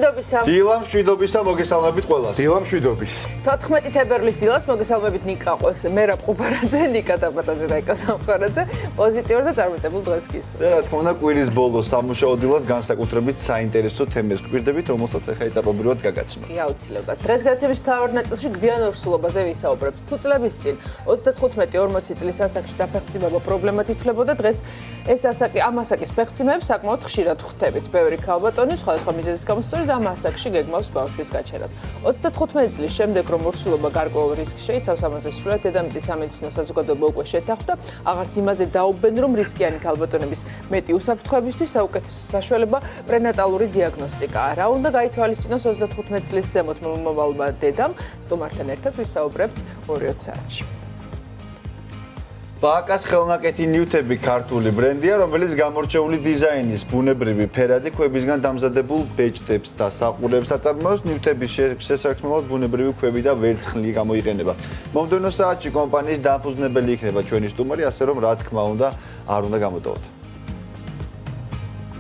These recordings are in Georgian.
მშვიდობისა. დილა მშვიდობისა, მოგესალმებით ყველას. დილა მშვიდობის. 14 თებერვლის დილას მოგესალმებით ნიკა მერაბ ყუბარაძე, ნიკა ტაბატაძე და იკა სამხარაძე. პოზიტიურ და წარმატებულ დღეს გისურვებთ. და რა თქმა უნდა, კვირის ბოლოს სამუშაო დილას განსაკუთრებით საინტერესო თემებს გვირდებით, რომელსაც ახლა ეტაპობრივად გაგაცნობთ. კი, აუცილებლად. დღეს გადაცემის მთავარ ნაწილში გვიან ორსულობაზე ვისაუბრებთ. თუ წლების წინ 35-40 წლის ასაკში დაფეხმძიმება პრობლემად ითვლებოდა, დღეს ეს ასაკი ამ ასაკის ფეხმძიმებებს საკმაოდ ხშირად ხვდებით. ბევრი ქალბატონი სხვადასხვა მიზეზის გამო სწორედ ამ ასაკში გეგმავს ბავშვის გაჩერას. 35 წლის შემდეგ რომ ორსულობა გარკვეულ რისკს შეიცავს, ამაზე სრულად დედამიწის სამედიცინო საზოგადოება უკვე შეთანხმდა, აღარც იმაზე დაუბენ, რომ რისკიანი ქალბატონების მეტი უსაფრთხოებისთვის საუკეთესო საშუალება პრენატალური დიაგნოსტიკაა. რა უნდა გაითვალისწინოს 35 წლის ზემოთ მომავალმა დედამ? სტუმართან ერთად ვისაუბრებთ 2 საათში. ბაკას ხელნაკეთი ნივთები ქართული ბრენდია, რომელიც გამორჩეული დიზაინის, ბუნებრივი ფერადი ქვებისგან დამზადებულ ბეჭდებს და საყურეებს აწარმოებს. ნივთების შესაქმნელად ბუნებრივი ქვები და ვერცხლი გამოიყენება. მომდევნო საათში კომპანიის დამფუძნებელი იქნება ჩვენი სტუმარი, ასე რომ რა თქმა უნდა, არ უნდა გამოტოვოთ.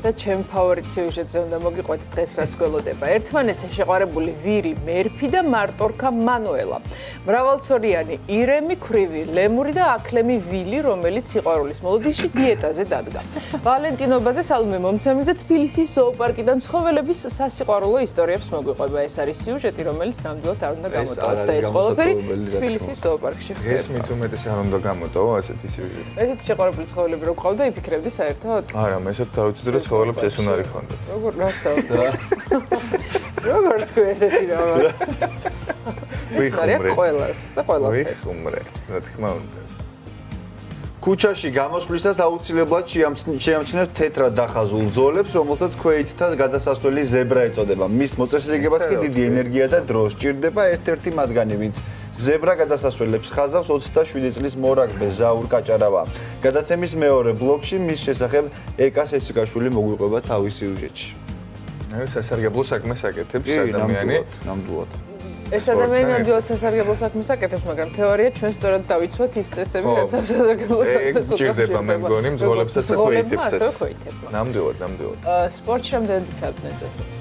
და ჩემ ფავორიტ სიუჟეტზე უნდა მოგიყვეთ დღეს რაც გველოდება. ერთმანეთზე შეყვარებული ვირი მერფი და მარტორქა მანუელა. მრავალწლიანი ირემი, ქვრივი ლემური და აკლემი ვილი, რომელიც სიყვარულის მოლოდინში დიეტაზე დადგა. ვალენტინობაზე სალომე მომცემიძე თბილისის ზოოპარკიდან ცხოველების სასიყვარულო ისტორიებს მოგვიყვება. ეს არის სიუჟეტი, რომელიც ნამდვილად არ უნდა გამოტოვოთ და ეს ყველაფერი თბილისის ზოოპარკში ხდება. ეს მით უმეტეს არ უნდა გამოტოვო ასეთი სიუჟეტი. ესეთი შეყვარებული ცხოველები რო გყავდა, იფიქრებდი საერთოდ? არა, მე ესეთ დავიცდი რომ ცხოველებს ეს უნარი ქონდათ. როგორ გასავდა? როგორ თქვი ესეთი რაღაც? ეს არის ყველას და ყველაფერს. ვიხუმრე, რა თქმა უნდა. ქუჩაში გამოსვლისას აუცილებლად შეამჩნევთ თეთრად დახაზულ ზოლებს, რომელსაც ქვეითთა გადასასვლელი ზებრა ეწოდება. მის მოწესრიგებას კი დიდი ენერგია და დრო სჭირდება. ერთ-ერთი მათგანი, ვინც ზებრა გადასასვლელებს ხაზავს, 27 წლის მორაგბე ზაურ კაჭარავა. გადაცემის მეორე ბლოკში მის შესახებ ეკა სესიკაშვილი მოგვიყვება თავის სიუჟეტში. ეს სასარგებლო საქმეს აკეთებს ადამიანი. ნამდვილად. ეს ადამიანი ნამდვილად სასარგებლო საქმეს აკეთებს, მაგრამ თეორია ჩვენ სწორად დავიცვათ ის წესები, რაც სასარგებლო საქმეს უჭირდება, მე მგონი, მძღოლებსაც აკეთებს ეს. ზოლებმა. ნამდვილად. სპორტში რამდენად იცავდნენ წესებს?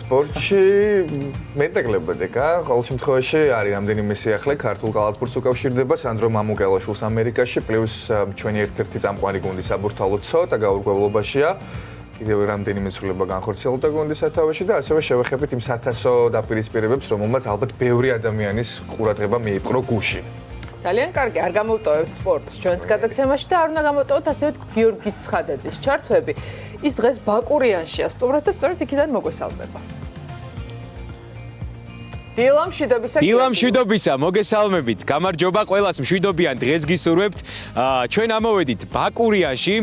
სპორტში მეტაკლებად ეკა, ყოველ შემთხვევაში არის რამდენიმე სიახლე ქართულ კალათბურთს უკავშირდება, სანდრო მამუკელაშვილს ამერიკაში, პლუს ჩვენი ერთ-ერთი წამყვანი გუნდი საბურთალო ცოტა გაურკვევლობაშია. კიდევ რამდენიმე ცვლილება განხორციელდა გუნდის სათავეში და ასევე შევეხებით იმ საათასო დაპირისპირებებს, რომელმაც ალბათ ბევრი ადამიანის ყურადღება მიიპყრო გუშინ. ძალიან კარგი, არ გამოვტოვებთ სპორტს ჩვენს გადაცემაში და არ უნდა გამოვტოვოთ ასევე გიორგი ცხადაძის ჩართვები. ის დღეს ბაკურიანშია სტუმრად და სწორედ იქიდან მოგვესალმება. დილა მშვიდობისა, მოგესალმებით. გამარჯობა ყველას, მშვიდობიან დღეს გისურვებთ. ჩვენ ამოვედით ბაკურიანში.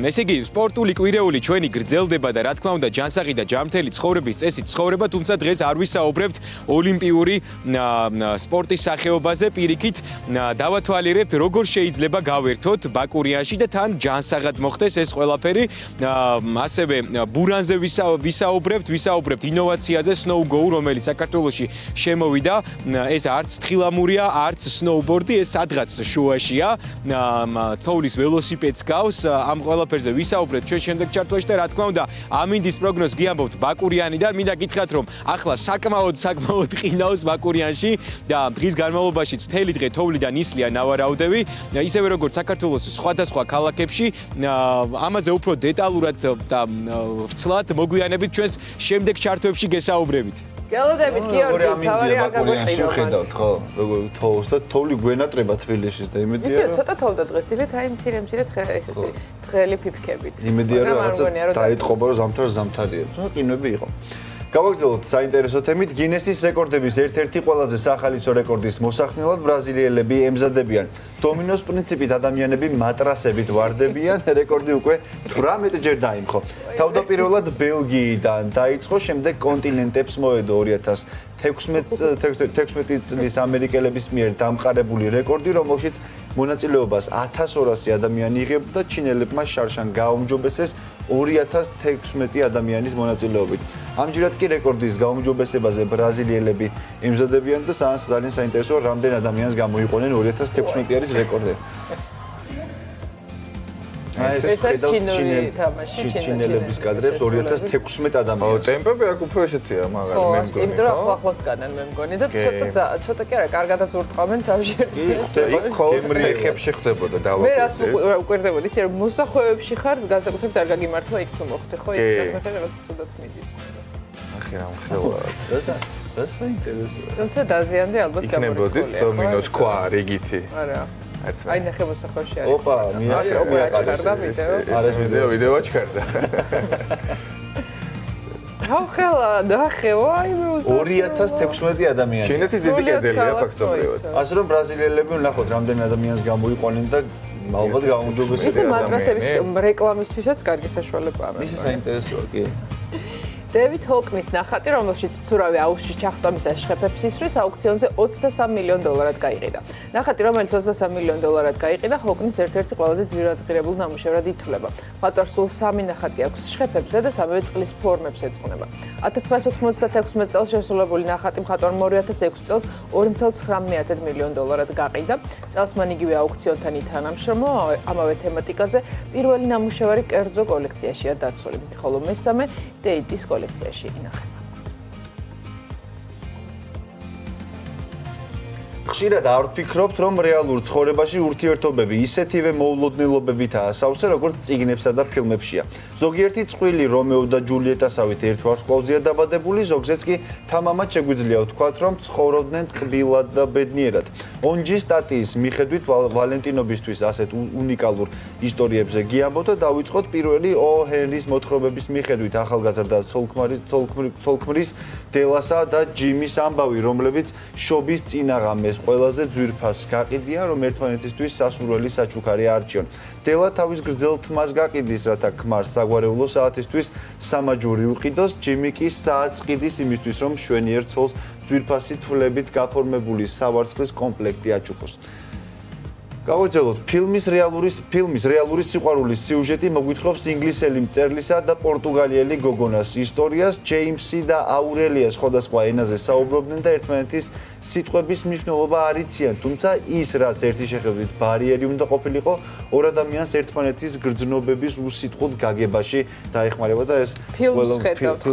ესე იგი, სპორტული კვირეული ჩვენი გრძელდება და რა თქმა უნდა, ჯანსაღი და ჯანმრთელი ცხოვრების წესით ცხოვრება, თუმცა დღეს არ ვისაუბრებთ ოლიმპიური სპორტის სახეობაზე, პირიქით დავათვალიერებთ, როგორ შეიძლება გავერთოთ ბაკურიანში და თან ჯანსაღად მოხდეს ეს ყველაფერი. ასევე ბურანზე ვისაუბრებთ ინოვაციაზე, snow-go, რომელიც საქართველოში შემოვიდა. ეს არც თხილამურია, არც სნოუბორდი, ეს სადღაც შუაშია. თოვლის ველოსიპედს გავს. ამ ყველაფერზე ვისაუბრეთ ჩვენ შემდეგ ჩართვაში და რა თქმა უნდა, ამინდის პროგნოზს გიამბობთ ბაკურიანიდან. მინდა გითხრათ, რომ ახლა საკმაოდ ყინავს ბაკურიანში და დღის განმავლობაში მთელი დღე თოვლიდან ისლია ნავარაუდები. ისევე როგორც საქართველოს სხვადასხვა ქალაქებში. ამაზე უფრო დეტალურად და ვრცლად მოგვიანებით ჩვენს შემდეგ ჩართვებში გესაუბრებით. გელოდებით გიორგი, თავი არ გაგვეწყინა. ხედავთ ხო, როგორ თოვს და თოვლი გვენატრება თბილისში და იმედია ისე ცოტა თოვდა დღეს, დილით აი მცირე ესეთი თხელი ფიფქებით. იმედია რომ რაღაცა დაეთყობა რომ ზამთარიებს. ნუ ყინვები იყო. გავაგრძელოთ საინტერესო თემით. გინესის რეკორდების ერთ-ერთი ყველაზე სახალისო რეკორდის მოსახდენად ბრაზილიელები ემზადებიან. დომინოს პრინციპით ადამიანები მატრასებით ვარდებიან. რეკორდი უკვე 18 ჯერ დაიმხო. თავდაპირველად ბელგიიდან დაიწყო, შემდეგ კონტინენტებს მოედო 2016 წლის ამერიკელების მიერ დამყარებული რეკორდი, რომელშიც მონაწილეობას 1200 ადამიანი იღებდა და ჩინელებმა შარშან გააუმჯობესეს 2016 ადამიანის მონაწილეობით. ამჯერად კი რეკორდის გაუმჯობესებაზე ბრაზილიელები ემზადებიან და ძალიან საინტერესოა, რამდენ ადამიანს გამოიყენენ 2016 წლის რეკორდი. ეს არის ჩინური თამაში, ჩინელების კადრებს 2016 ადამიანს. ტემპები აქ უფრო ესეთია, მაგრამ ხო, მე მგონი. იმიტომ რომ ახლოს განან მე მგონი და ცოტა კი არა, კარგადაც ურტყავენ თავში ერთი. ხდება ხებში ხდებოდა მე დავაკვირდი. რას უკვირდებოდი, იცი რომ მოსახვეებში ხარ, განსაკუთრებით არ გაგიმართლა იქ თუ მოხდე, ხო? იქ რაღაც სუდად მიდის. ახი რა მხელა. და საინტერესოა. თუმცა დაზიანდი ალბათ იქნებოდით დომინოს ქვა რიგითი. არა. აი ნახე მოსახვეში არის. ოპა, მიაჩქარდა ვიდეო. არის ვიდეო აჩქარდა. ხა ნახე, ვაი მე 2016 ადამიანი. ჩინეთის დიდი კედელია ფაქტობრივად. ასე რომ ბრაზილიელები ნახოთ რამდენი ადამიანს გამოიყვანენ და ალბათ გაუმჯობესებია. ისე მატრასების რეკლამისთვისაც კარგი საშუალებაა. ისე საინტერესოა კი. დევიდ ჰოკნის ნახატი, რომელშიც მცურავი აუზში ჩახტომისას შხეფებს ისვრის, აუქციონზე $23 მილიონ გაიყიდა. ნახატი, რომელიც $23 მილიონ გაიყიდა, ჰოკნის ერთ-ერთი ყველაზე ძვირადღირებულ ნამუშევრად ითვლება. მხატვარს სულ 3 ნახატი აქვს შხეფებზე და სამივე წყლის ფორმებს ეძღვნება. 1996 წელს შესრულებული ნახატი მხატვარმა 2006 წელს $2.9 მილიონ გაყიდა. წელს მან იგივე აუქციონთან ითანამშრომლა ამავე თემატიკაზე. პირველი ნამუშევარი კერძო კოლექციაშია დაცული, ხოლო მესამე დეიტის კოლექციაში ინახება. ხშირად არ ვფიქრობთ, რომ რეალურ ცხოვრებაში ურთიერთობები ისეთივე მოულოდნელობებითაა სავსე, როგორც წიგნებსა და ფილმებშია. ზოგიერთი წყვილი რომეო და ჯულიეტასავით ერთ ვარსკვლავზეა დაბადებული, ზოგზეც კი თამამად შეგვიძლია ვთქვათ, რომ ცხოვრობდნენ ტკბილად და ბედნიერად. ონჯი სტატიის მიხედვით ვალენტინობისთვის ასეთ უნიკალურ ისტორიებზე გიამბოთ და დავიწყოთ პირველი ჰენრის მოთხრობების მიხედვით ახალგაზრდა ცოლქმრის დელასა და ჯიმის ამბავი, რომლებიც შობის წინაღამეს ყველაზე ძვირფას გაყიდიან, რომ ერთმანეთისთვის სასურველი საჩუქარი არჩიონ. დელა თავის გრძელ თმას გაყიდის, რათა ქმარს საგვარეულო საათისთვის სამაჯური უყიდოს, ჯიმი კი საათს ყიდის იმისთვის, რომ მშვენიერ ცოლს ძვირფასი თვლებით გაფორმებული სავარცხლის კომპლექტი აჩუქოს. გავაძელოთ, ფილმის რეალური სიყვარულის სიუჟეტი მოგვითხრობს ინგლისელი მწერლისა და პორტუგალიელი გოგონას ისტორიას. ჯეიმსი და აურელია სხვადასხვა ენაზე საუბრობდნენ და ერთმანეთის სიტყვების მნიშვნელობა არ იციან, თუმცა ის, რაც ერთი შეხედვით ბარიერი უნდა ყოფილიყო, ორ ადამიანს ერთმანეთის გრძნობების უსიტყვოდ გაგებაში დაეხმარება და ეს ფილმს ხედავთ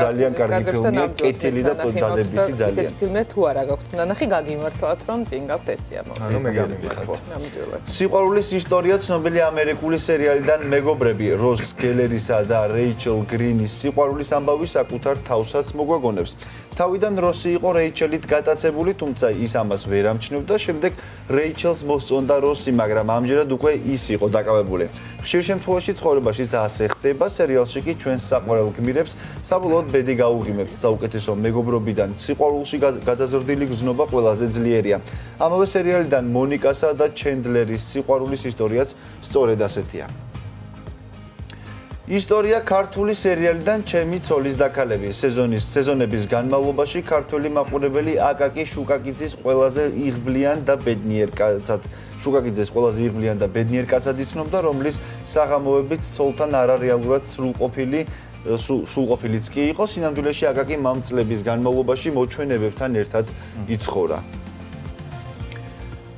ძალიან კარგი ფილმია, კეთილი და დადებითი ძალიან. ესეც ფილმი თუ არა გაქვთ ნანახი, გაგიმართლათ, რომ წინ გაქვთ ეს სიამოვნება. ანუ მე გამიგიხო. სიყვარულის ისტორია ცნობილი ამერიკული სერიალიდან მეგობრები როს გელერისა და რეიჩელ გრინის სიყვარულის ამბავი საკუთარ თავსაც მოგვაგონებს. თავიდან როსი იყო რეიჩელით გატაცებული, თუმცა ის ამას ვერ ამჩნევდა. შემდეგ რეიჩელს მოსწონდა როსი, მაგრამ ამჯერად უკვე ის იყო დაკავებული. ხშირ შემთხვევაში ცხოვრებაშიც ასე ხდება. სერიალში კი ჩვენს საყვარელ გმირებს საბოლოოდ ბედი გაუღიმებთ. საუკეთესო მეგობრობიდან სიყვარულში გადაზრდილი გრძნობა ყველაზე ძლიერია. ამავე სერიალიდან მონიკასა და ჩენდლერის სიყვარულის ისტორიაც სწორედ ასეთია. ისტორია ქართული სერიალიდან ჩემი ცოლის დაქალები. სეზონების განმავლობაში ქართველი მაყურებელი აკაკი შუკაკიძის ყველაზე იღბლიან და ბედნიერ კაცად კაცად იცნობდა, რომლის საღამოებით ცოლთან არარეალურად სრულყოფილიც კი იყო. სინამდვილეში აკაკი მამ წლების განმავლობაში მოჩვენებებთან ერთად იცხოვრა.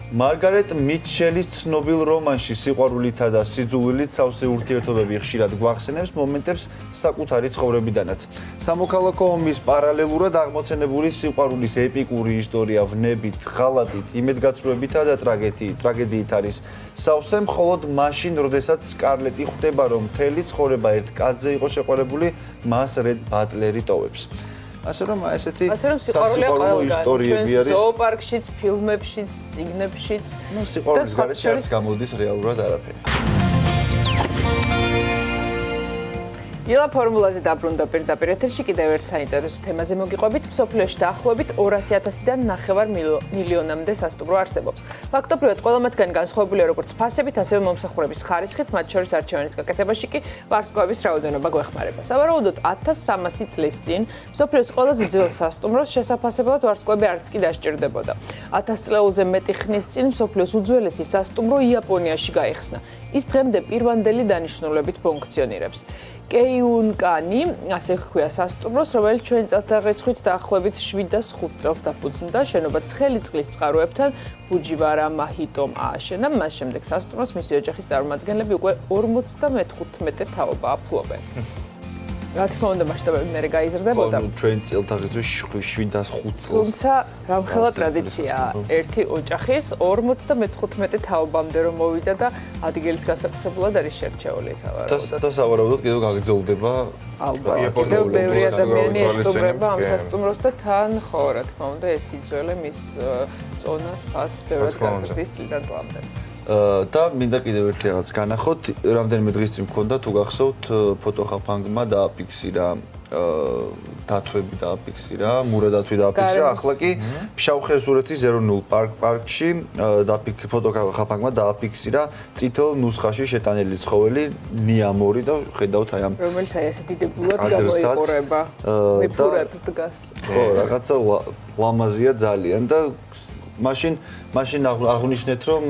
მარგარეტ მიტჩელის ცნობილ რომანში სიყვარულითა და სიძულვილით სავსე ურთიერთობები ხშირად გვახსენებს მომენტებს საკუთარი ცხოვრებიდანაც. სამოქალაქო ომის პარალელურად აღმოცენებული სიყვარულის ეპიკური ისტორია ვნებით, ღალატით, იმედგაცრუებითა და ტრაგედიით არის სავსე, მხოლოდ მაშინ, როდესაც სკარლეტი ხვდება, რომ მთელი ცხოვრება ერთ კაცზე იყო შეყვარებული, მას რედ ბატლერი ტოვებს. ასე რომ სიყვარულო ისტორიები არის ზოოპარკშიც, ფილმებშიც, წიგნებშიც. სიყვარულის გარეშე არ გამოდის რეალურად არაფერი. დილა ფორმულაზე დაბრუნდა პირდაპირ ეთერში კიდევ ერთ საინტერესო თემაზე მოგიყვებით. მსოფლიოში დაახლოებით 200,000-დან 9 მილიონამდე სასტუმრო არსებობს. ფაქტობრივად ყველა მათგანი განსხვავებულია როგორც ფასებით, ასევე მომსახურების ხარისხით, მათ შორის არჩევანის გაკეთებაში კი ვარსკვლავების რაოდენობა გვეხმარება. სავარაუდოდ 1300 წლის წინ მსოფლიოს ყველაზე ძველ სასტუმროს შესაფასებლად ვარსკვლავები არც კი დასჭირდებოდა. 1000 წლეულზე მეტი ხნის წინ მსოფლიოს უძველესი სასტუმრო იაპონიაში გაიხსნა. ის დღემდე პირვანდელი დანიშნულებით ფუნქციონირებს. კეიუნკანი, ასე ჰქვია სასტუმროს, რომელიც ჩვენ წელთაღრიცხვით დაახლოებით 705 წელს დაფუძნდა. შენობა ცხელი წყლის წყაროებთან ბუჯივარა მაჰიტომ ააშენა. მას შემდეგ სასტუმროს მისი ოჯახის წარმომადგენლები უკვე 55 თაობაა ფლობენ. რა თქმა უნდა, მასშტაბები მერე გაიზრდებოდა. ჩვენ წელთაღრიცხვით 705 წელს. თუმცა რამხელა ტრადიციაა ერთი ოჯახის 55 თაობამდე რომ მოვიდა და ადგილის განსაკუთრებულად არის შერჩეული სავარაუდოდ. და სავარაუდოდ კიდევ გაგრძელდება. ალბათ, კიდევ ბევრი ადამიანი ესტუმრება ამ სასტუმროს და თან ხო, რა თქმა უნდა, ეს იძველე მის წონას, ფასს ბევრად გაზრდის წლიდან წლამდე. და მინდა კიდევ ერთი რაღაც განახოთ, რამდენიმე დღის წინ მქონდა თუ გახსოვთ ფოტოხაფანგმა დააფიქსირა დათვები დააფიქსირა, მურა დათვი დააფიქსირა, ახლა კი ფშავ-ხევსურეთის ეროვნულ პარკში ფოტოხაფანგმა დააფიქსირა წითელ ნუსხაში შეტანილი ცხოველი ნიამორი და ხედავთ აი ამ რომელიც აი ასე დიდებულად გამოიყურება. მეფურად დგას. ხო, რაღაცა ლამაზია ძალიან და მაშინ აღნიშნეთ რომ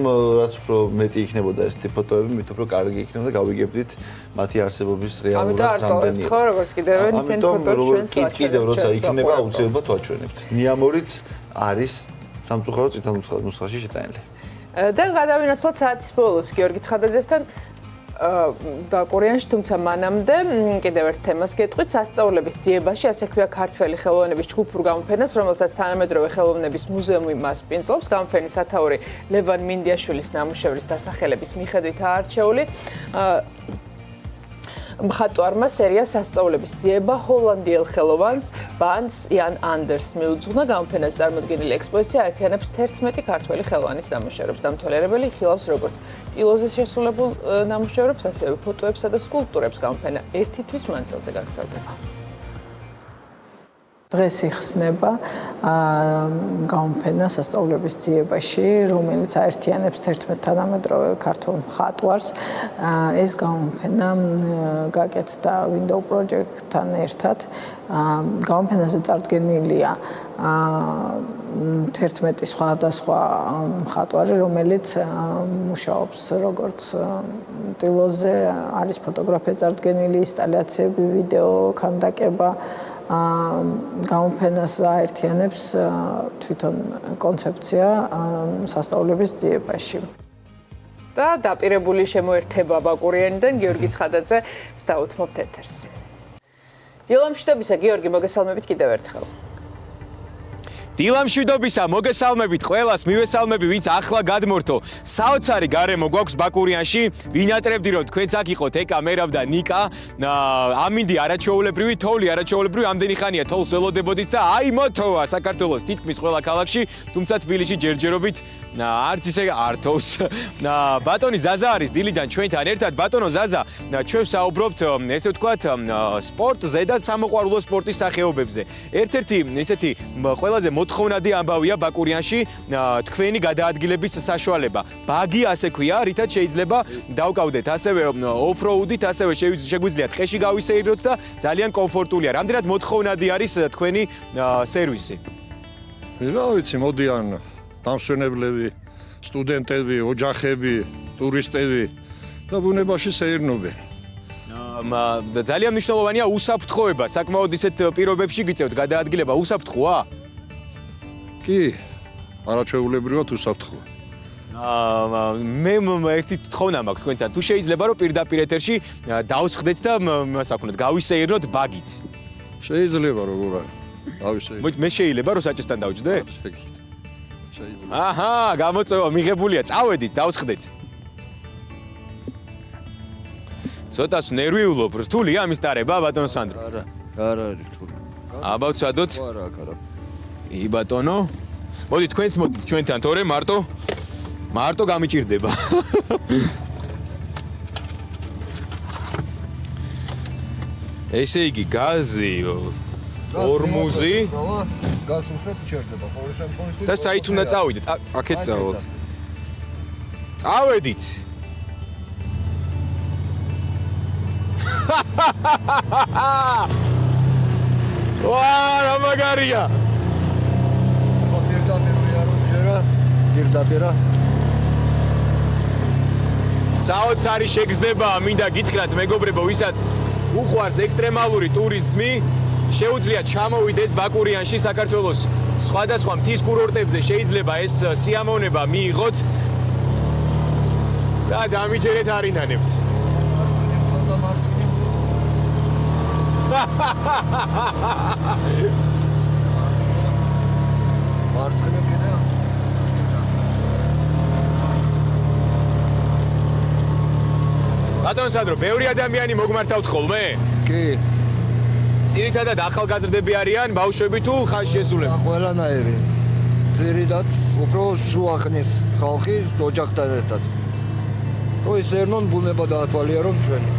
რაც უფრო მეტი იქნებოდა ესეთი ფოტოები, მით უფრო კარგი იქნებოდა და გავიგებდით მათი არსებობის რეალურად რამდენია. ხო, როგორც კიდევ ისინი ფოტოებს ჩვენს ვაჩვენებთ. კიდევ როცა იქნება აუცილებლად ვაჩვენებთ. ნიამორიც არის სამწუხაროდ წითელ ნუსხაში შეტანილი. და გადავინაცვლოთ საათის ბოლოს გიორგი ცხადაძესთან ბაკურიანში, თუმცა მანამდე კიდევ ერთ თემას გეტყვით, სასწავლების ძიებაში, ასე ქვია ქართველი ხელოვნების ჯგუფურ გამოფენას, რომელსაც თანამედროვე ხელოვნების მუზეუმი მასპინძლობს. გამოფენის სათაური ლევან მინდიაშვილის ნამუშევრის დასახელების მიხედვითაა არჩეული. მხატვარმა სერია სასწავლების ძიება ჰოლანდიელ ხელოვანს ბანს იან ანდერსს მიუძღვნა. გამოფენას წარმოდგენილი ექსპოზიცია აერთიანებს 11 ქართველი ხელოვანის ნამუშევრებს. დამთვალიერებელი ხილავს როგორც ტილოზე შესრულებულ ნამუშევრებს, ასევე ფოტოებსა და სკულპტურებს. გამოფენა ერთი თვის მანძილზე გაგრძელდება. დღეს იხსნება გამოფენა სასწავლების ძიებაში, რომელიც აერთიანებს 11 თანამედროვე ქართულ მხატვარს. ეს გამოფენა გაკეთდა Window Project-თან ერთად. გამოფენაზე წარდგენილია 11 სხვადასხვა მხატვარი, რომელიც მუშაობს როგორც ტილოზე, არის ფოტოგრაფია წარდგენილი, ინსტალაციები, ვიდეო, ქანდაკება. გამოფენას აერთიანებს თვითონ კონცეფცია სასწავლების ძიებაში. და დაპირებული შემოერთება ბაკურიანიდან გიორგი ცხადაძე დაუთმობთ ეთერს. დილა მშვიდობისა, გიორგი, მოგესალმებით კიდევ ერთხელ. დილა მშვიდობისა, მოგესალმებით ყველას, მივესალმები, ვინც ახლა გადმორთო. საოცარი გარემო გვაქვს ბაკურიანში. ვინატრებდი რომ თქვენც აქ იყოთ ეკა, მერაბ და ნიკა. ამინდი არაჩვეულებრივი, თოვლი არაჩვეულებრივი, ამდენი ხანია თოვლს ველოდებოდით და აი მოთოვა საქართველოს თითქმის ყველა ქალაქში, თუმცა თბილისში ჯერჯერობით არც ისე არ თოვს. ბატონი ზაზა არის დილიდან ჩვენთან ერთად. ბატონო ზაზა, ჩვენ საუბრობთ, ესე ვთქვათ, სპორტზე და სამოყვარულო სპორტის სახეობებზე. ერთ-ერთი ესეთი ყველაზე მოთხოვნადი ამბავია ბაკურიანში თქვენი გადაადგილების საშუალება. ბაგი ასე ქვია, რითაც შეიძლება დავკავდეთ ასევე ოფროუდით, ასევე შეგვიძლია ტყეში გავისეიროთ და ძალიან კომფორტულია. რამდენად მოთხოვნადი არის თქვენი სერვისი? რა ვიცი, მოდიან დამსვენებლები, სტუდენტები, ოჯახები, ტურისტები და ბუნებაში სეირნობენ. ძალიან მნიშვნელოვანია უსაფრთხოება. საკმაოდ ისეთ პირობებში გიწევთ გადაადგილება, უსაფრთხოა? კი, არაჩვეულებრივად უსაფრთხოა. მე ერთი თხოვნა მაქვს თქვენთან. თუ შეიძლება რომ პირდაპირ ეთერში დავსხდეთ და იმას აქ უნდა გავისეირნოთ ბაგით. შეიძლება როგორ არა. გავისეირნოთ. მე შეიძლება რომ საჭესთან დავჯდე? შეიძლება. აჰა, გამოწვევა მიღებულია. წავედით, დავსხდეთ. ცოტას ნერვიულობ, რთულია ამის ტარება, ბატონო სანდრო? არა არის რთული. აბავცადოთ? არა, არა. ი ბატონო. მოდი თქვენც მოდით ჩვენთან, თორე მარტო გამიჭირდება. ესე იგი გაზი, ორმუზი გაზს უსვეთ ჩერდება, ყოველ შემთხვევაში. და საით უნდა წავიდეთ? აქეთ წავალთ. წავედით. ვა, რა მაგარია. პირდაპირა. საოცარი შეგრძნება, მინდა გითხრათ მეგობრებო, ვისაც უყვარს ექსტრემალური ტურიზმი, შეუძლია ჩამოვიდეს ბაკურიანში საქართველოს სხვადასხვა მთის კურორტებზე, შეიძლება ეს სიამოვნება მიიღოთ და დამიჯერეთ არინანებთ. მარცხენა კიდე ბატონ სანდრო, ბევრი ადამიანი მოგმართავთ ხოლმე? კი, ძირითადად ახალგაზრდები არიან, ბავშვები თუ ხანშესულები? ყველანაირი. ძირითადად უფრო შუახნის ხალხი ოჯახთან ერთად. ის ერნონ ბუნება დაათვალიერონ ჩვენი.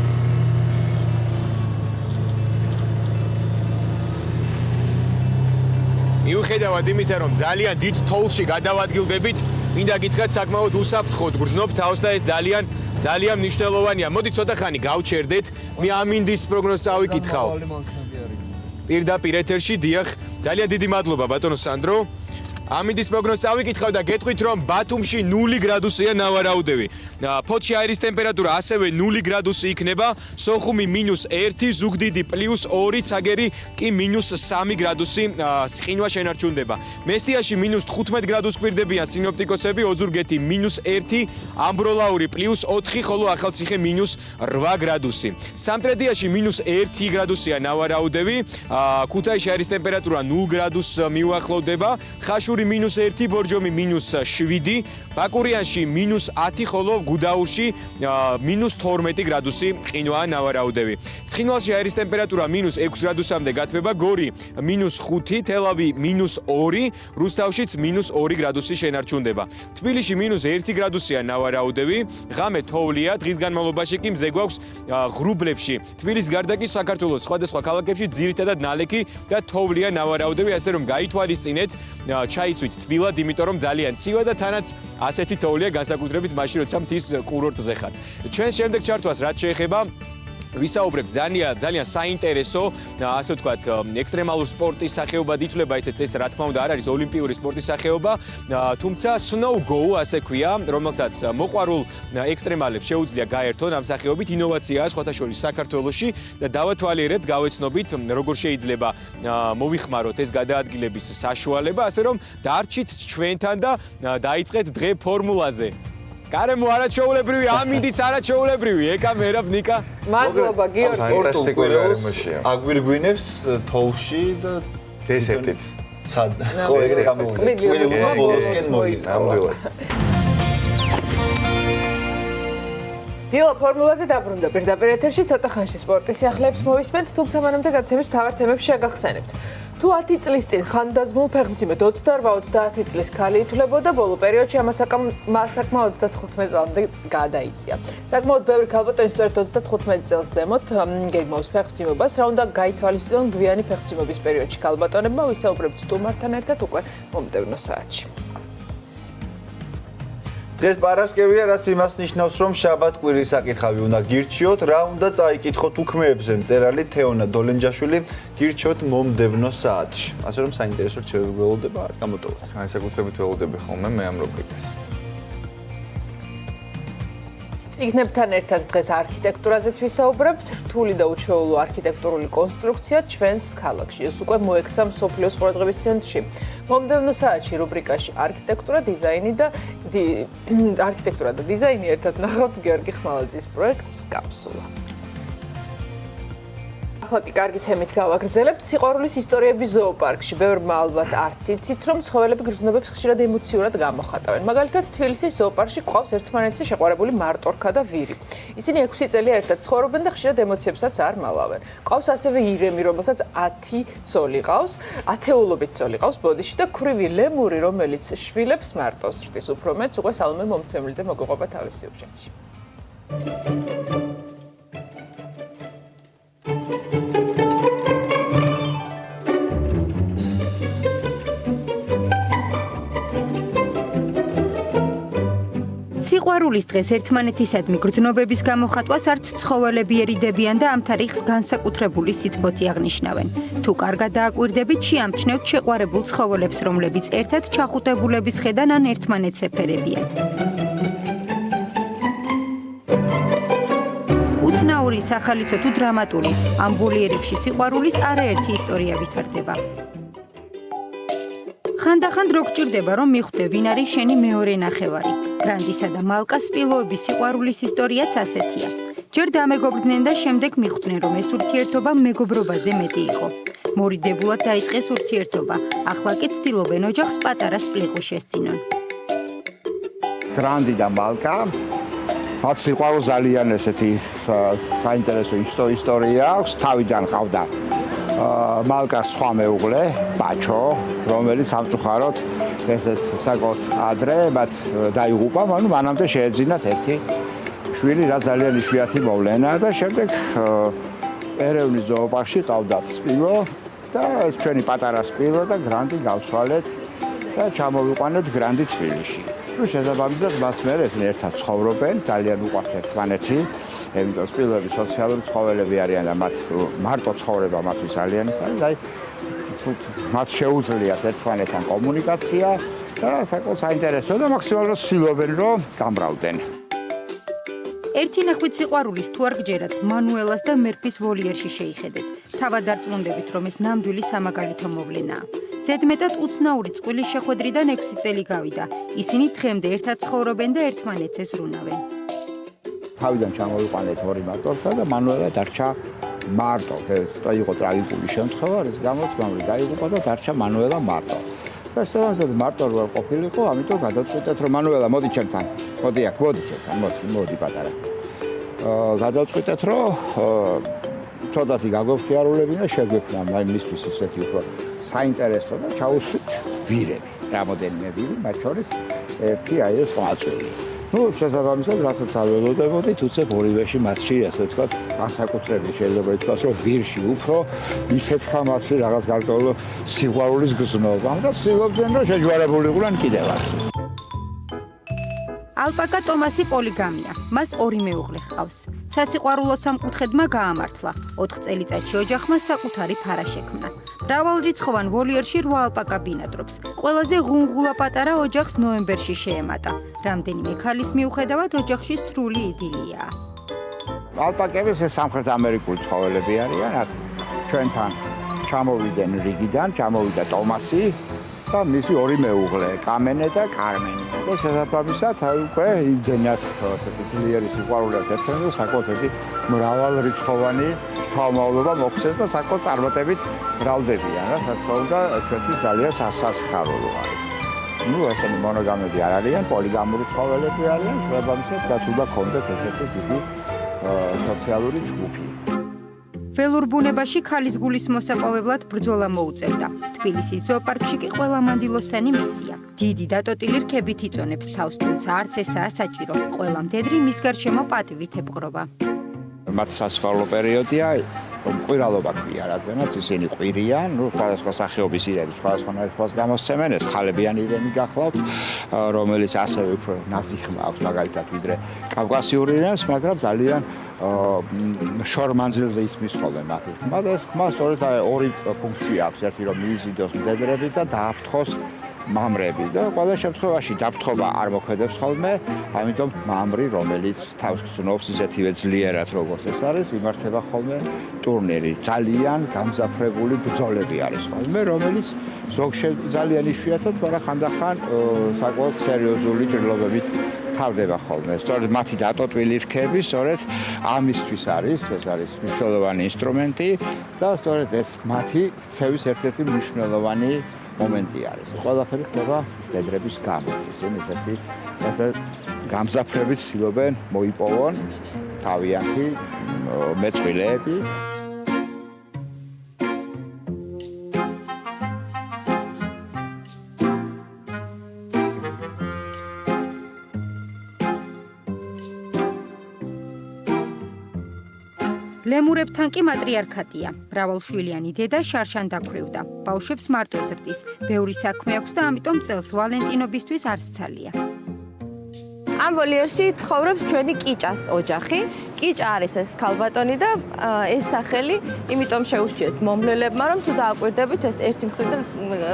მიუხედავად იმისა, რომ ძალიან დიდ თოვლში გადავადგილდებით, მინდა გითხრათ საკმაოდ უსაფრთხოდ გრძნობ თავს და ეს ძალიან მნიშვნელოვანია. მოდი ცოტა ხანი გავჩერდეთ, მე ამინდის პროგნოზს წავიკითხავ. პირდაპირ ეთერში, დიახ, ძალიან დიდი მადლობა ბატონო სანდრო. ამინდის პროგნოზს წავიკითხავ და გეტყვით, რომ ბათუმში 0 გრადუსია ნავარაუდევი. ფოთში აირის ტემპერატურა ასევე 0 გრადუსი იქნება, სოხუმი -1, ზუგდიდი +2, ცაგერი კი -3 გრადუსი სყინვა შენარჩუნდება. მესტიაში -15 გრადუსს გვირდებიან სინოპტიკოსები, ოზურგეთი -1, ამბროლაური +4, ხოლო ახალციხე -8 გრადუსი. სამტრედიაში -1 გრადუსია ნავარაუდევი, ქუთაისში აირის ტემპერატურა 0 გრადუსს მიუახლოვდება, ხაშური -1, ბორჯომი -7, ბაკურიანში -10, ხოლო გუდაურში -12 გრადუსი ყინვაა ნავარაუდევი. ცხინვალში აირის ტემპერატურა -6 გრადუსამდე გათბება, გორი -5, თელავი -2, რუსთავშიც -2 გრადუსი შენარჩუნდება. თბილისში -1 გრადუსია ნავარაუდევი, ღამე თოვლია, დღის განმავლობაში კი მზე გვაქვს ღრუბლებში. თბილისის გარდა კი საქართველოს სხვადასხვა ქალაქებში ძირითადად ნალექი და თოვლია ნავარაუდევი, ასე რომ გაითვალისწინეთ, ჩაიცვით თბილად, იმიტომ რომ ძალიან ცივა და თანაც ასეთი თოვლია განსაკუთრებით მაშინ, როცა მთის კურორტზე ხართ. ჩვენ შემდეგ ჩართვას რაც შეეხება ვისაუბრებთ ძალიან საინტერესო, ასე ვთქვათ, ექსტრემალურ სპორტის სახეობად ითვლება ესეც, ეს რა თქმა უნდა არ არის ოლიმპიური სპორტის სახეობა, თუმცა snow go, ასე ქვია, რომელსაც მოყვარულ ექსტრემალებს შეუძლია გაერთონ ამ სახეობით, ინოვაციაა სხვათა შორის საქართველოში და დავათვალიერებთ, გავეცნობით, როგორ შეიძლება მოვიხმაროთ ეს გადაადგილების საშუალება, ასე რომ დარჩით ჩვენთან და დაიწყეთ დღე ფორმულაზე. გარემო არაჩვეულებრივი, ამინდიც არაჩვეულებრივი, ეკა მერაბ ნიკა. მადლობა გიორგი. სპორტულ კვირეულს აგვირგვინებს თოვლში და დესერტით. ხო, ეგრე გამოვიდა. ბოლოსკენ მოვიდა. დილა ფორმულაზე დაბრუნდა პირდაპირ ეთერში, ცოტა ხანში სპორტის სიახლეებს მოვისმენთ, თუმცა მანამდე გადაცემის მთავარ თემებს შეგახსენებთ. თუ 10 წლის წინ ხანდაზმულ ფეხმძიმედ 28-30 წლის ქალი ითვლებოდა, ბოლო პერიოდში ამასაკმა 35 წლამდე გადაიწია. საკმაოდ ბევრი ქალბატონი სწორედ 35 წელს ზემოთ გეგმავს ფეხმძიმებას, რა უნდა გაითვალისწინონ გვიანი ფეხმძიმების პერიოდში ქალბატონებმა, ვისაუბრებთ სტუმართან ერთად უკვე მომდევნო საათში. დღეს პარასკევია, რაც იმას ნიშნავს, რომ შაბათ-კვირის საკითხავი უნდა გირჩიოთ, რა უნდა წაიკითხოთ უქმეებზე, მწერალი თეონა დოლენჯაშვილი გირჩიოთ მომდევნო საათში. ასე რომ საინტერესო რჩევები გველოდება, არ გამოტოვოთ. განსაკუთრებით ველოდები ხოლმე მე ამ რუბრიკას. წიგნებთან ერთად დღეს არქიტექტურაზეც ვისაუბრებთ, რთული და უჩვეულო არქიტექტურული კონსტრუქცია ჩვენს ქალაქში. ეს უკვე მოექცა მსოფლიოს ყურადღების ცენტრში. მომდევნო საათში რუბრიკაში არქიტექტურა და დიზაინი ერთად ნახავთ გიორგი ხმალაძის პროექტს კაფსულა. ახლა კარგი თემით გავაგრძელებთ. სიყვარულის ისტორიების ზოოპარკში ბევრმა ალბათ არც იცით, რომ ცხოველები გრძნობებს ხშირად ემოციურად გამოხატავენ. მაგალითად, თბილისის ზოოპარკში ყავს ერთმანეთზე შეყვარებული მარტორქა და ვირი. ისინი 6 წელია ერთად ცხოვრობენ და ხშირად ემოციებსაც არ მალავენ. ყავს ასევე ირემი, რომელსაც 10 ცოლი ყავს, ათეულობით ცოლი ყავს ბოდიში და ქრივი ლემური, რომელიც შვილებს მარტოს ზრდის. უფრო მეც უკვე სალომე მომცემლიძე მოგვიყვება თავის სიუჟეტში. სიყვარულის დღეს ერთმანეთისადმი გრძნობების გამოხატვას არც ცხოველები ერიდებიან და ამ თარიღს განსაკუთრებული სითბოთი აღნიშნავენ. თუ კარგად დააკვირდებით, შეამჩნევთ შეყვარებულ ცხოველებს, რომლებიც ერთად ჩახუტებულების ხედან ან ერთმანეთს ეფერებიან. ლიტერატურული, სახალისო თუ დრამატული, ამ ვოლიერებში სიყვარულის არაერთი ისტორია ვითარდება. ხანდახან რო გჭირდება რომ მიხვდე ვინ არის შენი მეორე ნახევარი. გრანდისა და მალკას სპილოების სიყვარულის ისტორიაც ასეთია. ჯერ დამეგობრდნენ და შემდეგ მიხვდნენ რომ ეს ურთიერთობა მეგობრობაზე მეტი იყო. მორიდებულად დაიწყეს ურთიერთობა. ახლა კი ცდილობენ ოჯახს პატარა სპლიყო შესწინონ. გრანდი და მალკა მათ სიყვარულს ძალიან ესეთი საინტერესო ისტორია აქვს. თავიდან ყავდა მალკას სხვა მეუღლე, ბაჩო, რომელიც სამწუხაროდ ესეც საკმაოდ ადრე მათ დაიღუპა, მანამდე შეეძინათ ერთი შვილი, რაც ძალიან იშვიათი მოვლენაა და შემდეგ ერევნის ზოოპარკში ყავდათ სპილო და ეს ჩვენი პატარა სპილო და გრანდი გავცვალეთ და ჩამოვიყვანეთ გრანდი თბილისში. შესაბამისად მას მერე ესენი ერთად ცხოვრობენ, ძალიან უყვართ ერთმანეთი, იმიტომ სპილოები სოციალური ცხოველები არიან და მათ მარტო ცხოვრება მათთვის ძალიან ის არის, აი მათ შეუძლიათ ერთმანეთთან კომუნიკაცია და საკმაოდ საინტერესოა და მაქსიმალურად ცდილობენ რომ გამრავდნენ. ერთი ნახვით სიყვარულის თუ არ გჯერათ, მანუელას და მერფის ვოლიერში შეიხედეთ. თავად დარწმუნდებით, რომ ეს ნამდვილი სამაგალითო მოვლენაა. ზედმეტად უცნაური წყვილის შეხვედრიდან 6 წელი გავიდა. ისინი დღემდე ერთად ცხოვრობენ და ერთმანეთს ეზრუნავენ. თავიდან ჩამოვიყვანეთ ორი მატორსა და მანუელა დარჩა მარტო. ეს იყო ტრაგიკული შემთხვევა, რის გამოც გამრი დაიღუპა და დარჩა მანუელა მარტო. და შესაბამისად მარტო რო ყოფილიყო, ამიტომ გადავწყვიტეთ რომ მანუელა მოდი ჩემთან. მოდი აქ, მოდი ჩემთან, მოდი პატარა. გადავწყვიტეთ რომ ცოტათი გაგვეხიარულებინა შეგვექმნა მისთვის ისეთი უფრო საინტერესო და ჩაუსვით ვირები, რამოდენიმე ვირი, მათ შორის ერთი აი ეს ყვაწვილი. შესაბამისად, რასაც არ ველოდებოდით, უცებ ორივეში მათში, ასე ვთქვათ, განსაკუთრებით შეიძლება ითქვას, რომ ვირში უფრო იფეცხა მათში რაღაც გარკვეული სიყვარულის გზნობა და ცდილობდნენ, რომ შეჯვარებულიყვნენ კიდევაც. ალპაკა ტომასი პოლიგამია. მას ორი მეუღლე ჰყავს. სასიყვარულო სამკუთხედმა გაამართლა. 4 წელიწადში ოჯახმა საკუთარი ფარა შექმნა. მრავალრიცხოვან ვოლიერში 8 ალპაკა ბინადრობს. ყველაზე ღუნღულა პატარა ოჯახს ნოემბერში შეემატა. რამდენიმე ქალის მიუხედავად ოჯახში სრული იდილია. ალპაკები ეს სამხრეთ ამერიკული ცხოველები არიან. ჩვენთან ჩამოვიდნენ რიგიდან, ჩამოვიდა ტომასი და მისი ორი მეუღლე, კამენე და კარმენი. და შესაბამისად, უკვე იმდენად ძლიერი სიყვარულით ერთმანეთს საკმაოდ მრავალრიცხოვანი თავმოყრობა მოხდეს და საკმაოდ წარმატებით მრავლდებიან, რა თქმა უნდა, ჩვენთვის ძალიან სასახარულო არის. ესენი მონოგამები არ არიან, პოლიგამური ცხოველები არიან, შესაბამისად, რაც უნდა ქონდეთ ესეთი დიდი სოციალური ჯგუფი. ველურ ბუნებაში ქალის გულის მოსაპოვებლად ბრძოლა მოუწევდა. თბილისის ზოოპარკში კი ყველა მანდილოსანი მისცია. დიდი დატოტილი რქებით იწონებს თავს, თუმცა არც ესაა საჭირო. ყველა მდედრი მის გარშემო პატივით ებყრობა. მათ სასწავლო პერიოდია, ყვირალობა ქვია, რადგანაც ისინი ყვირიან, სხვადასხვა სახეობის ირემი, სხვადასხვა ნაირგვარს გამოსცემენ, ეს ხალებიანი ირემი გახლავთ, რომელიც ასევე უფრო ნაზიხმა აქვს მაგალითად ვიდრე კავკასიური ირემს, მაგრამ ძალიან შორ მანძილზე ისმის ხოლმე მათი ხმა და ეს ხმა სწორედ ორი ფუნქცია აქვს, ერთი რომ მიიზიდოს მდედრები და დააფრთხოს მამრები და ყველა შემთხვევაში დაფრთხობა არ მოქმედებს ხოლმე, ამიტომ მამრი, რომელიც თავს გრძნობს ისეთივე ძლიერად როგორც ეს არის, იმართება ხოლმე ტურნირი. ძალიან გამძაფრებული ბრძოლები არის ხოლმე, რომელიც ძალიან იშვიათად, მაგრამ ხანდახან საკმაოდ სერიოზული ჭრილობებით თავდება ხოლმე. სწორედ მათი დატოტვილი რქები, სწორედ ამისთვის არის, ეს არის მნიშვნელოვანი ინსტრუმენტი და სწორედ ეს მათი ქცევის ერთ-ერთი მნიშვნელოვანი მომენტი არის. ყველაფერი ხდება მდედრების გამო. ისინი ესე გამძაფრებით ცდილობენ მოიპოვონ თავიანთი მეწყვილეები. ლემურებთან კი მატრიარქატია. მრავალშვილიანი დედა შარშან დაქვრივდა. ბავშვებს მარტო ზრდის. ბევრი საქმე აქვს და ამიტომ წელს ვალენტინობისთვის არ სცალია. ამ ვოლიერში ცხოვრობს ჩვენი კიჭას ოჯახი. კიჭა არის ეს ქალბატონი და ეს სახელი იმიტომ შეურჩიეს მომვლელებმა, რომ თუ დააკვირდებით, ეს ერთი მხრიდან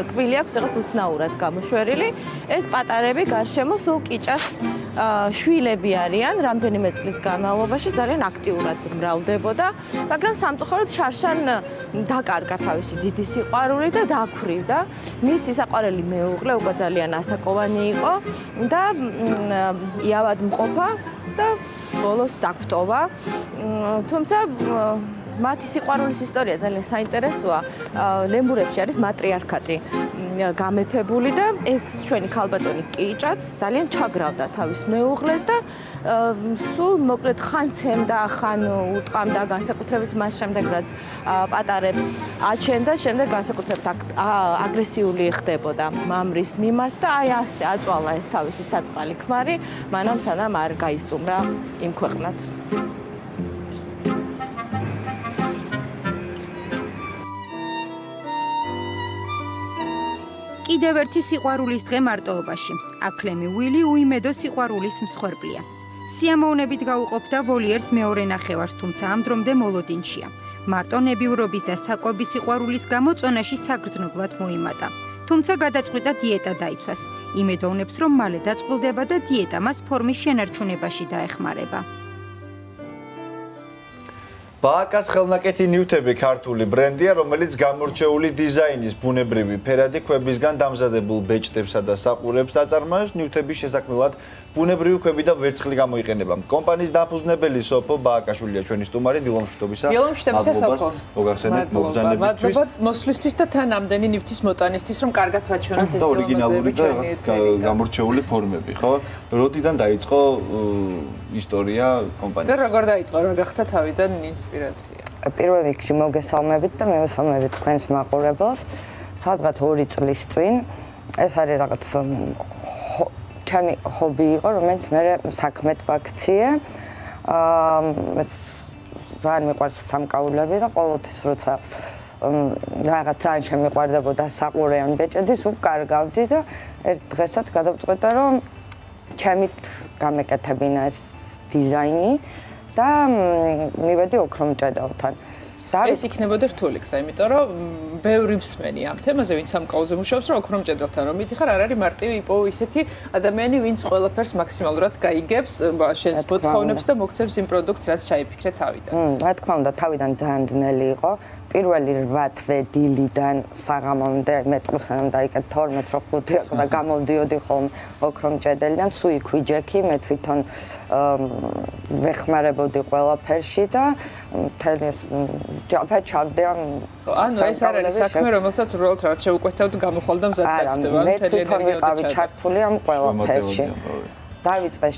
კბილი აქვს რაღაც უცნაურად გამოშვერილი. ეს პატარები გარშემო სულ კიჭას შვილები არიან, რამდენიმე წლის განმავლობაში ძალიან აქტიურად მრავლდებოდა, მაგრამ სამწუხაროდ შარშან დაკარგა თავისი დიდი სიყვარული და დაქვრივდა. მისი საყვარელი მეუღლე უკვე ძალიან ასაკოვანი იყო და იავად მყოფა და ბოლოს დაგვტოვა. თუმცა მათი სიყვარულის ისტორია ძალიან საინტერესოა. ლემურებში არის მატრიარქატი გამეფებული და ეს ჩვენი ქალბატონი კიჭაც ძალიან ჩაგრავდა თავის მეუღლეს და სულ მოკლედ ხან ცემდა, ხან უტყამდა განსაკუთრებით მას შემდეგ რაც პატარებს აჩენდა, შემდეგ განსაკუთრებით აგრესიული ხდებოდა მამრის მიმართ და აი ასე აწვალა ეს თავისი საწყალი ქმარი, მანამ სანამ არ გაისტუმრა იმ ქვეყნად. კიდევ ერთი სიყვარულის დღე მარტოობაში. აკლემი უილი უიმედო სიყვარულის მსხვერპლია. სიამოვნებით გაუყოფდა ვოლიერს მეორე ნახევარს, თუმცა ამ დრომდე მოლოდინშია. მარტო ნებივრობის და საკვების სიყვარულის გამო წონაში საგრძნობლად მოიმატა. თუმცა გადაწყვიტა დიეტა დაიცვას. იმედოვნებს, რომ მალე დაწყვილდება და დიეტა მას ფორმის შენარჩუნებაში დაეხმარება. ბააკას ხელნაკეთი ნივთები ქართული ბრენდია, რომელიც გამორჩეული დიზაინის, ბუნებრივი ფერადი ქვებისგან დამზადებულ ბეჭდებსა და საყურებს აწარმოებს. ნივთების შესაქმნელად ბუნებრივი ქვები და ვერცხლი გამოიყენება. კომპანიის დამფუძნებელი სოფო ბააკაშვილია ჩვენი სტუმარი. დილა მშვიდობისა. სოფო. მოგახსენებთ მოგზაურობისთვის. მადლობა მოსვლისთვის და თან ამდენი ნივთის მოტანისთვის, რომ კარგად ვაჩვენოთ ეს ორიგინალური და გამორჩეული ფორმები, ხო? როდიდან დაიწყო ისტორია კომპანიის? და როგორ დაიწყო, რა გახდა თავიდან ინსპირაცია? პირველ რიგში მოგესალმებით და მევესალმებით თქვენს მაყურებელს. სადღაც 2 წლის წინ ეს არის რაღაც ჩემი ჰობი იყო, რომელიც მე საქმედ ვაქციე. ძალიან მიყვარს სამკაულები და ყოველთვის როცა რაღაც ძალიან შემიყვარდებოდა საყურე ან ბეჭედი, სულ კარგავდი და ერთ დღესაც გადავწყვეტა, რომ ჩემით გამეკეთებინა ეს დიზაინი და მივედი ოქრომჭედელთან. ეს იქნებოდა რთული გზა, იმიტომ რომ ბევრი მსმენი ამ თემაზე, ვინც სამკაულზე მუშაობს, რომ ოქრომჭედელთან რომ მიდიხარ, არ არის მარტივი ისეთი ადამიანი, ვინც ყველაფერს მაქსიმალურად გაიგებს, შენს მოთხოვნებს და მოგცემს იმ პროდუქტს, რაც ჩაიფიქრე თავიდან. რა თქმა უნდა, თავიდან ძალიან ძნელი იყო. პირველი 8 თვე დილიდან საღამომდე მეტროსანამ დაიკეთ 12 რო 5 იყო და გამოვდიოდი ხოლმე ოქრომჭედელიდან, სულ იქ ვიჯექი, მე თვითონ ვეხმარებოდი ყველაფერში და მთელი ჯაფა ჩავდე ამ ანუ ეს არ არის საქმე, რომელსაც უბრალოდ რაღაც შეუკვეთავთ გამოხვალ და მზად დაგხვდება, მე თვითონ ვიყავი ჩართული ამ ყველაფერში. დავიწყეს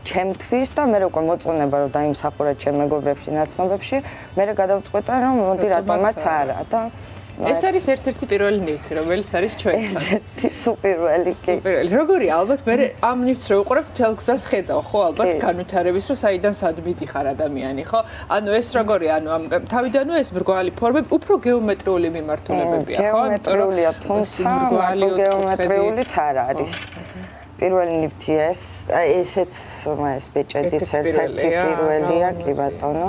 ჩემთვის და მე უკვე მოწონება რომ დაიმსახურე ჩემ მეგობრებში, ნაცნობებში, მე გადავწყვეტა რომ მოდი რატომაც არა და ეს არის ერთ-ერთი პირველი ნივთი, რომელიც არის ჩვენთან. ერთ-ერთი სუპირველი კი. სუპირველი. როგორი ალბათ მე ამ ნივთს რო უყურებ, თელ გზას ხედავ, ხო, ალბათ განვითარების რომ საიდან სად მიდიხარ ადამიანი, ხო? ანუ ეს როგორი, ანუ ამ თავიდანვე ეს მრგვალი ფორმები უფრო გეომეტრიული მიმართულებებია, ხო? გეომეტრიულია, თუმცა გეომეტრიულიც არ არის. პირველი ნივთი ესეც ეს ბეჭედიც ერთ-ერთი პირველია, კი ბატონო.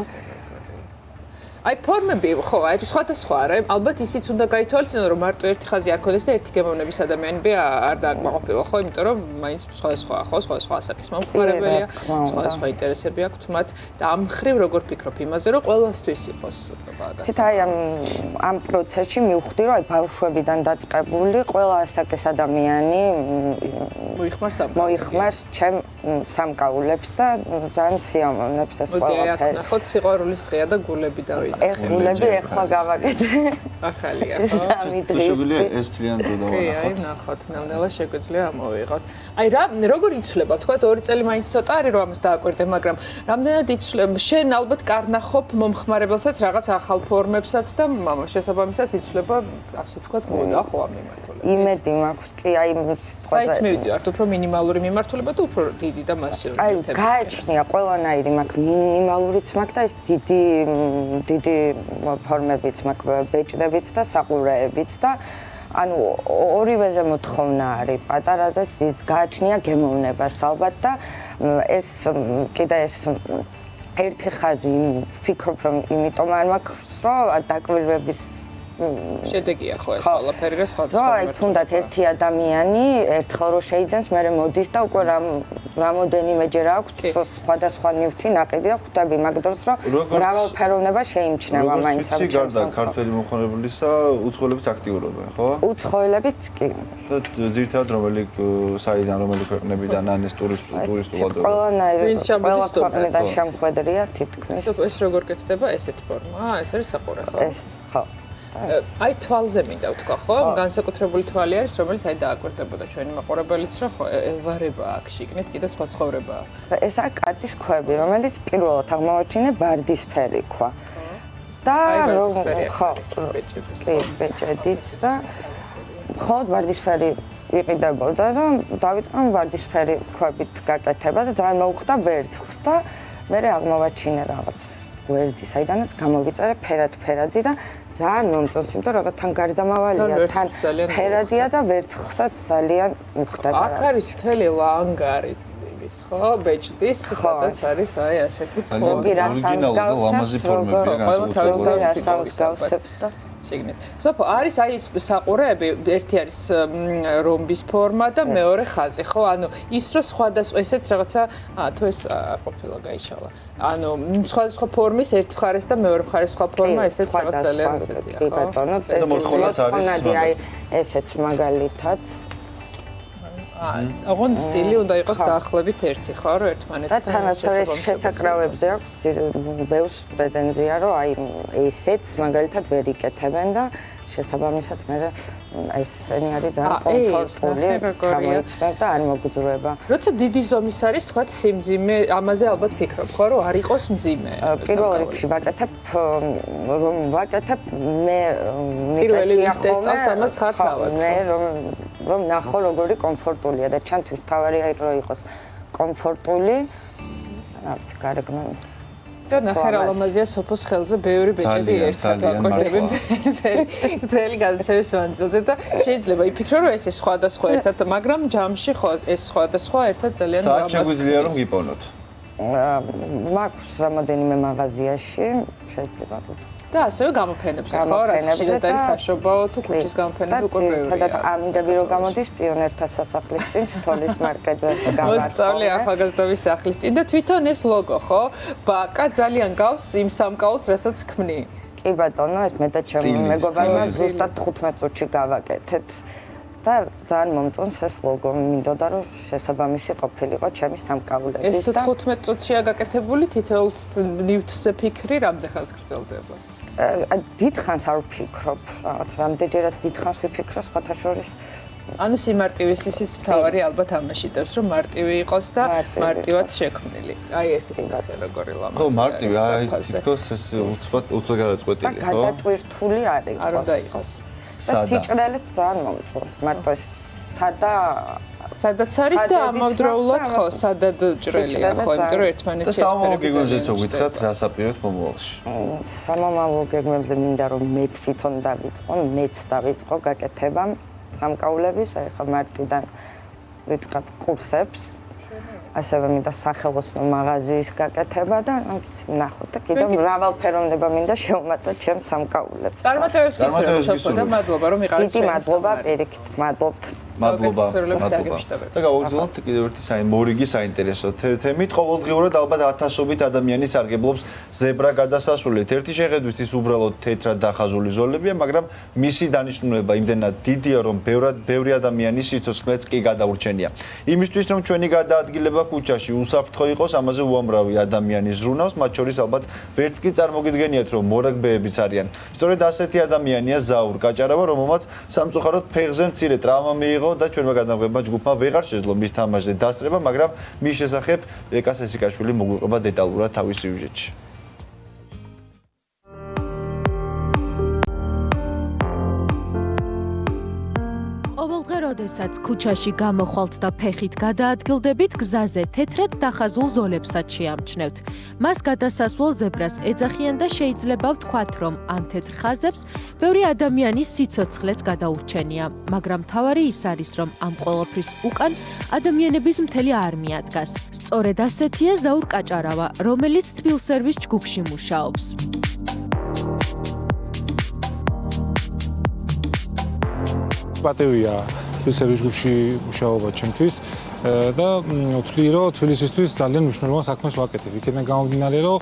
აი ფორმები ხო, აი სხვადასხვა არა, ალბათ ისიც უნდა გაითვალისწინო, რომ მარტო ერთი ხაზი არ ქონდეს და ერთი გემოვნების ადამიანები არ დააკმაყოფილო, ხო, იმიტომ რომ მაინც სხვადასხვა ხო, სხვადასხვა ასაკის მომხმარებელია, სხვადასხვა ინტერესები აქვთ მათ და ამ ხრივ როგორ ფიქრობ იმაზე, რომ ყველასთვის იყოს ბაგას. ცით აი ამ პროცესში მივხვდი, რომ აი ბავშვებიდან დაწყებული ყველა ასაკის ადამიანი მოიხმარს ჩემ სამკაულებს და ძალიან სიამოვნებს ეს ყველაფერი. ნახოთ სიყვარულის დღეა და გულები დავიდა. ეს გულები ახლა გავაკეთე. ახალია ხო? სამი დღის წინ. ეს თლიან დრო დავანახოთ. კი, აი ნახოთ, ნამდვილად შეგვიძლია ამოვიღოთ. აი რა როგორ იცვლება? თქვა 2 წელი მაინც ცოტა არის რომ ამას დააკვირდე, მაგრამ რამდენად იცვლება? შენ ალბათ კარნახობ მომხმარებელსაც რაღაც ახალ ფორმებსაც და შესაბამისად იცვლება, ასე ვთქვათ, მოდა ხო ამ მიმართულებით. იმედი მაქვს, კი, აი საით მივიდივართ, უფრო მინიმალური მიმართულება თუ უფრო დიდი და მასიური ნივთების. აი გააჩნია ყველანაირი მაქვს, მინიმალურიც მაქვს და ეს დიდი ფორმებიც მაქვს, ბეჭდებიც და საყურეებიც და ანუ ორივეზე მოთხოვნა არის პატარაზე ის გააჩნია გემოვნებას ალბათ და ეს კიდე ეს ერთი ხაზი ვფიქრობ რომ იმიტომ არ მაქვს რომ დაკვირვების შედეგია ხო ეს ყველაფერი რა სხვადასხვა აი თუნდაც ერთი ადამიანი ერთხელ რო შეიძენს მე მოდის და უკვე რამოდენიმეჯერ აქვს სხვადასხვა ნივთი ნაყიდი და ხვდები მაგ დროს რომ მრავალფეროვნება შეიმჩნევა მაინც ამ ჩემს გარდა ქართველი მოხმარებლისა უცხოელებიც აქტიურობენ ხო? უცხოელებიც კი და ძირითადად რომელი საიდან რომელი ქვეყნებიდან ან ეს ტურისტულად ყველანაირი ყველა ქვეყნიდან შემხვედრია თითქმის ეს როგორ კეთდება ესეთ ფორმა ეს არის საყურე ხო? ეს ხო აი თვალზე მინდა ვთქვა ხო? განსაკუთრებული თვალი არის, რომელიც აი დააკვირდებოდა ჩვენი მაყურებელიც, რომ ხო ელვარება აქ შიგნით კიდე სხვა ცხოვრებაა. ესაა კატის ქვები, რომელიც პირველად აღმოაჩინე ვარდისფერი ქვა. და რომ ხო ბეჭედიც და ხოდ ვარდისფერი იყიდებოდა და დავიწყე ვარდისფერი ქვებით გაკეთება და ძალიან მოუხდა ვერცხლს და მე აღმოვაჩინე რაღაც გვერდი, საიდანაც გამოვიწერე ფერადი და ძალიან მომწონს, იმიტომ რომ თან გარდამავალია, თან ფერადია და ვერცხლსაც ძალიან უხდება. აქ არის მთელი ლანგარი ის ხო, ბეჭდის, სადაც არის აი ასეთი ფორმები, გასავსებს და შეგნით. სოფო, არის აი ეს საყურეები, ერთი არის რომბის ფორმა და მეორე ხაზი, ხო? ანუ ის რო სხვადასხვა ესეც რაღაცა, თუ ეს არ ყოფილა გაიშალა. ანუ სხვადასხვა ფორმის ერთ მხარეს და მეორე მხარეს სხვა ფორმა, ესეც რაღაც ძალიან ესეთია, ხო? კი ბატონო, ეს მოხონადი აი ესეც მაგალითად აღონ სტილი უნდა იყოს დაახლოებით ერთი, ხო, რომ ერთმანეთთან თანაც ეს შესაკრავებზე აქვს ბევრს პრეტენზია, რომ აი ესეც მაგალითად ვერ იკეთებენ და შესაბამისად მე ესენი არის ძალიან კომფორტული, ჩამოიცნებ და არ მოგძვრება. როცა დიდი ზომის არის, თქვათ სიმძიმე, ამაზე ალბათ ფიქრობ, ხო, რომ არ იყოს მძიმე. პირველ რიგში ვაკეთებ, რომ ვაკეთებ მე პირველი ტესტავს ამას ხარ თავად. მე რომ ნახო როგორი კომფორტულია და ჩემთვის თავარია რომ იყოს კომფორტული. რა ვიცი, გარეგნო და ნახერალამაზია სოფოს ხელზე ბევრი ბეჭედი ერთად აკვირდები მთელი გადაცემის მანძილზე და შეიძლება იფიქრო რომ ეს სხვადასხვა ერთად, მაგრამ ჯამში ხო ეს სხვადასხვა ერთად ძალიან საათ შეგვიძლია რომ გიპოვნოთ. მაქვს რამოდენიმე მაღაზიაში შეიძლება და ასევე გამოფენებზე ხო რაც შეიძლება არის საშობაო თუ ქუჩის გამოფენები უკვე ბევრია. და ამინდები რომ გამოდის პიონერთა სასახლის წინ სთოლის მარკეტზე გამართ. მოსწავლე ახალგაზრდობის სახლის წინ და თვითონ ეს ლოგო ხო? ბაკა ძალიან გავს იმ სამკაულს, რასაც ქმნი. კი ბატონო, ეს მე და ჩემი მეგობარმა ზუსტად 15 წუთში გავაკეთეთ. და ძალიან მომწონს ეს ლოგო, მინდოდა რომ შესაბამისი ყოფილიყო ჩემი სამკაულების და ეს 15 წუთშია გაკეთებული, თითოეულ ნივთზე ფიქრი რამდენ ხანს გრძელდება? დიდხანს არ ვფიქრობ, რაღაც რამდენჯერაც დიდხანს ვიფიქრე სხვათა შორის. ანუ სიმარტივის ისიც მთავარი ალბათ ამაში დევს, რომ მარტივი იყოს და მარტივად შექმნილი. აი ესეც ნახე როგორი ლამაზია. ხო, მარტივი, აი თითქოს ეს უცბად გადაწყვეტილი, ხო? და გადატვირთული არის. არ უნდა იყოს. და სიჭრელეც ძალიან მომწონს. მარტო ეს სადაც არის და ამავდროულად ხო, სადად ჭრელია ხო, იმიტომ რომ ერთმანეთში და სამომავლო გეგმებზეც ვგითხრათ, რა საპიროთ მომავალში. სამომავლო გეგმებზე მინდა რომ მე თვითონ დავიწყო, მეც დავიწყო გაკეთება სამკაულების, აი ხა მარტიდან ვიწყებ კურსებს. ასევე მინდა სახელოსნო მაღაზიის გაკეთება და ნახოთ და კიდევ მრავალფეროვნება მინდა შევმატოთ ჩემს სამკაულებს. წარმატებებს გისურვებთ და მადლობა რომ იყავით. დიდი მადლობა, პირიქით, მადლობთ. მადლობა. და გავაგრძელოთ კიდევ ერთი მორიგი საინტერესო თემით. ყოველდღიურად ალბათ ათასობით ადამიანი სარგებლობს ზებრა გადასასვლელით. ერთი შეხედვით ის უბრალოდ თეთრად დახაზული ზოლებია, მაგრამ მისი დანიშნულება იმდენად დიდია, რომ ბევრი ადამიანის სიცოცხლეც კი გადაურჩენია. იმისთვის, რომ ჩვენი გადაადგილება ქუჩაში უსაფრთხო იყოს, ამაზე უამრავი ადამიანი ზრუნავს, მათ შორის ალბათ ვერც კი წარმოგიდგენიათ, რომ მორაგბეებიც არიან. სწორედ ასეთი ადამიანია ზაურ გაჭარავა, რომელმაც სამწუხაროდ ფეხზე მცირე ტრავმა მიიღო და ჩვენმა გადამღებმა ჯგუფმა ვეღარ შეძლო მის თამაშზე დასწრება, მაგრამ მის შესახებ ეკა სესიკაშვილი მოგვიყვება დეტალურად თავის სიუჟეტში. ყოველდღე, როდესაც ქუჩაში გამოხვალთ და ფეხით გადაადგილდებით, გზაზე თეთრად დახაზულ ზოლებსაც შეამჩნევთ. მას გადასასვლელ ზებრას ეძახიან და შეიძლება ვთქვათ, რომ ამ თეთრ ხაზებს ბევრი ადამიანის სიცოცხლეც გადაურჩენია, მაგრამ მთავარი ის არის, რომ ამ ყველაფრის უკან ადამიანების მთელი არმია დგას. სწორედ ასეთია ზაურ კაჭარავა, რომელიც თბილსერვის ჯგუფში მუშაობს. პატევია თბილისის ჯგუფში მუშაობა ჩემთვის და ვთვლი რომ თბილისისთვის ძალიან მნიშვნელოვან საქმეს ვაკეთებ. იქიდან გამომდინარე რომ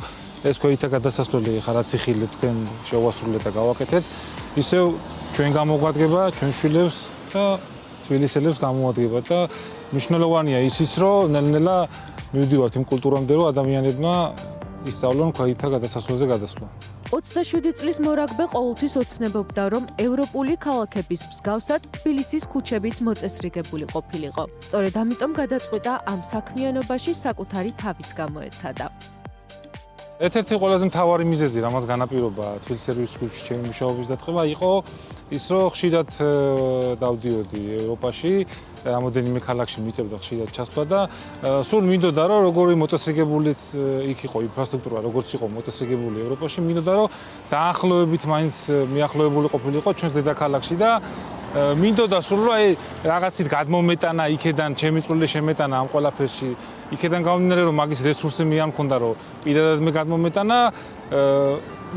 ეს ქვეითთა გადასასვლელი ხარ რაც იხილე თქვენ შევასრულეთ და გავაკეთეთ, ისევ ჩვენ გამოგვადგება, ჩვენ შვილებს და თბილისელებს გამოადგება და მნიშვნელოვანია ისიც რომ ნელ-ნელა მივდივართ იმ კულტურამდე რომ ადამიანებმა ისწავლონ ქვეითთა გადასასვლელზე გადასვლა. 27 წლის მორაგბე ყოველთვის ოცნებობდა, რომ ევროპული ქალაქების მსგავსად თბილისის ქუჩებიც მოწესრიგებული ყოფილიყო. სწორედ ამიტომ გადაწყვიტა ამ საქმიანობაში საკუთარი თავის გამოეცადა. ერთ-ერთი ყველაზე მთავარი მიზეზი, რამაც განაპირობა თბილისის ჯგუფში ჩემი მუშაობის დაწყება, იყო ის, რომ ხშირად დავდიოდი ევროპაში, რამოდენიმე ქალაქში მიწევდა ხშირად ჩასვლა და სულ მინდოდა, რომ როგორი მოწესრიგებული იქ იყო ინფრასტრუქტურა, როგორც იყო მოწესრიგებული ევროპაში, მინდოდა, რომ დაახლოებით მაინც მიახლოებული ყოფილიყო ჩვენს დედაქალაქში და მინდოდა სულ რომ აი რაღაცით გადმომეტანა იქედან ჩემი წვლილი შემეტანა ამ ყველაფერში იქედან გამომდინარე რომ მაგის რესურსი მე არ მქონდა რომ პირადად მე გადმომეტანა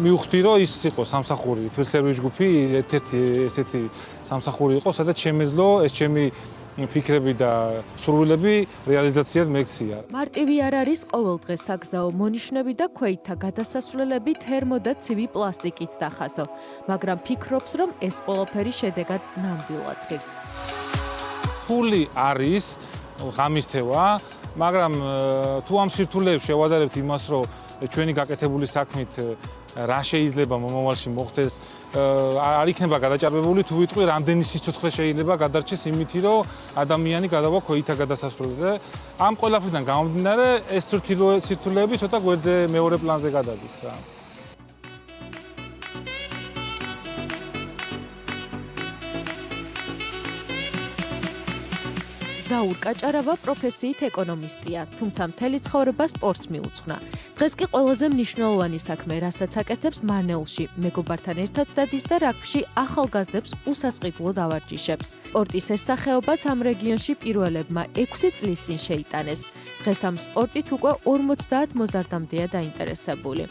მივხვდი რომ ის იყო სამსახური თბილისის ჯგუფი ერთ-ერთი ესეთი სამსახური იყო სადაც შემეძლო ეს ჩემი ფიქრები და სურვილები რეალიზაციად მექცია. მარტივი არ არის ყოველდღე საგზაო მონიშნები და ქვეითთა გადასასვლელები თერმო და ცივი პლასტიკით დახაზო, მაგრამ ფიქრობს, რომ ეს ყველაფერი შედეგად ნამდვილად ღირს. რთული არის ღამისთევა, მაგრამ თუ ამ სირთულეებს შევადარებთ იმას, რომ ჩვენი გაკეთებული საქმით რა შეიძლება მომავალში მოხდეს, არ იქნება გადაჭარბებული თუ ვიტყვი რამდენი სიცოცხლე შეიძლება გადარჩეს იმითი, რომ ადამიანი გადავა ქვეითთა გადასასვლელზე. ამ ყველაფრიდან გამომდინარე, ეს სირთულეები ცოტა გვერდზე მეორე პლანზე გადადის რა. ზაურ კაჭარავა პროფესიით ეკონომისტია, თუმცა მთელი ცხოვრება სპორტს მიუძღვნა. დღეს კი ყველაზე მნიშვნელოვანი საქმე, რასაც აკეთებს მარნეულში, მეგობართან ერთად დადის და რაგბში ახალგაზრდებს უსასყიდლოდ ავარჯიშებს. სპორტის ეს სახეობაც ამ რეგიონში პირველებმა 6 წლის წინ შეიტანეს. დღეს ამ სპორტით უკვე 50 მოზარდამდეა დაინტერესებული.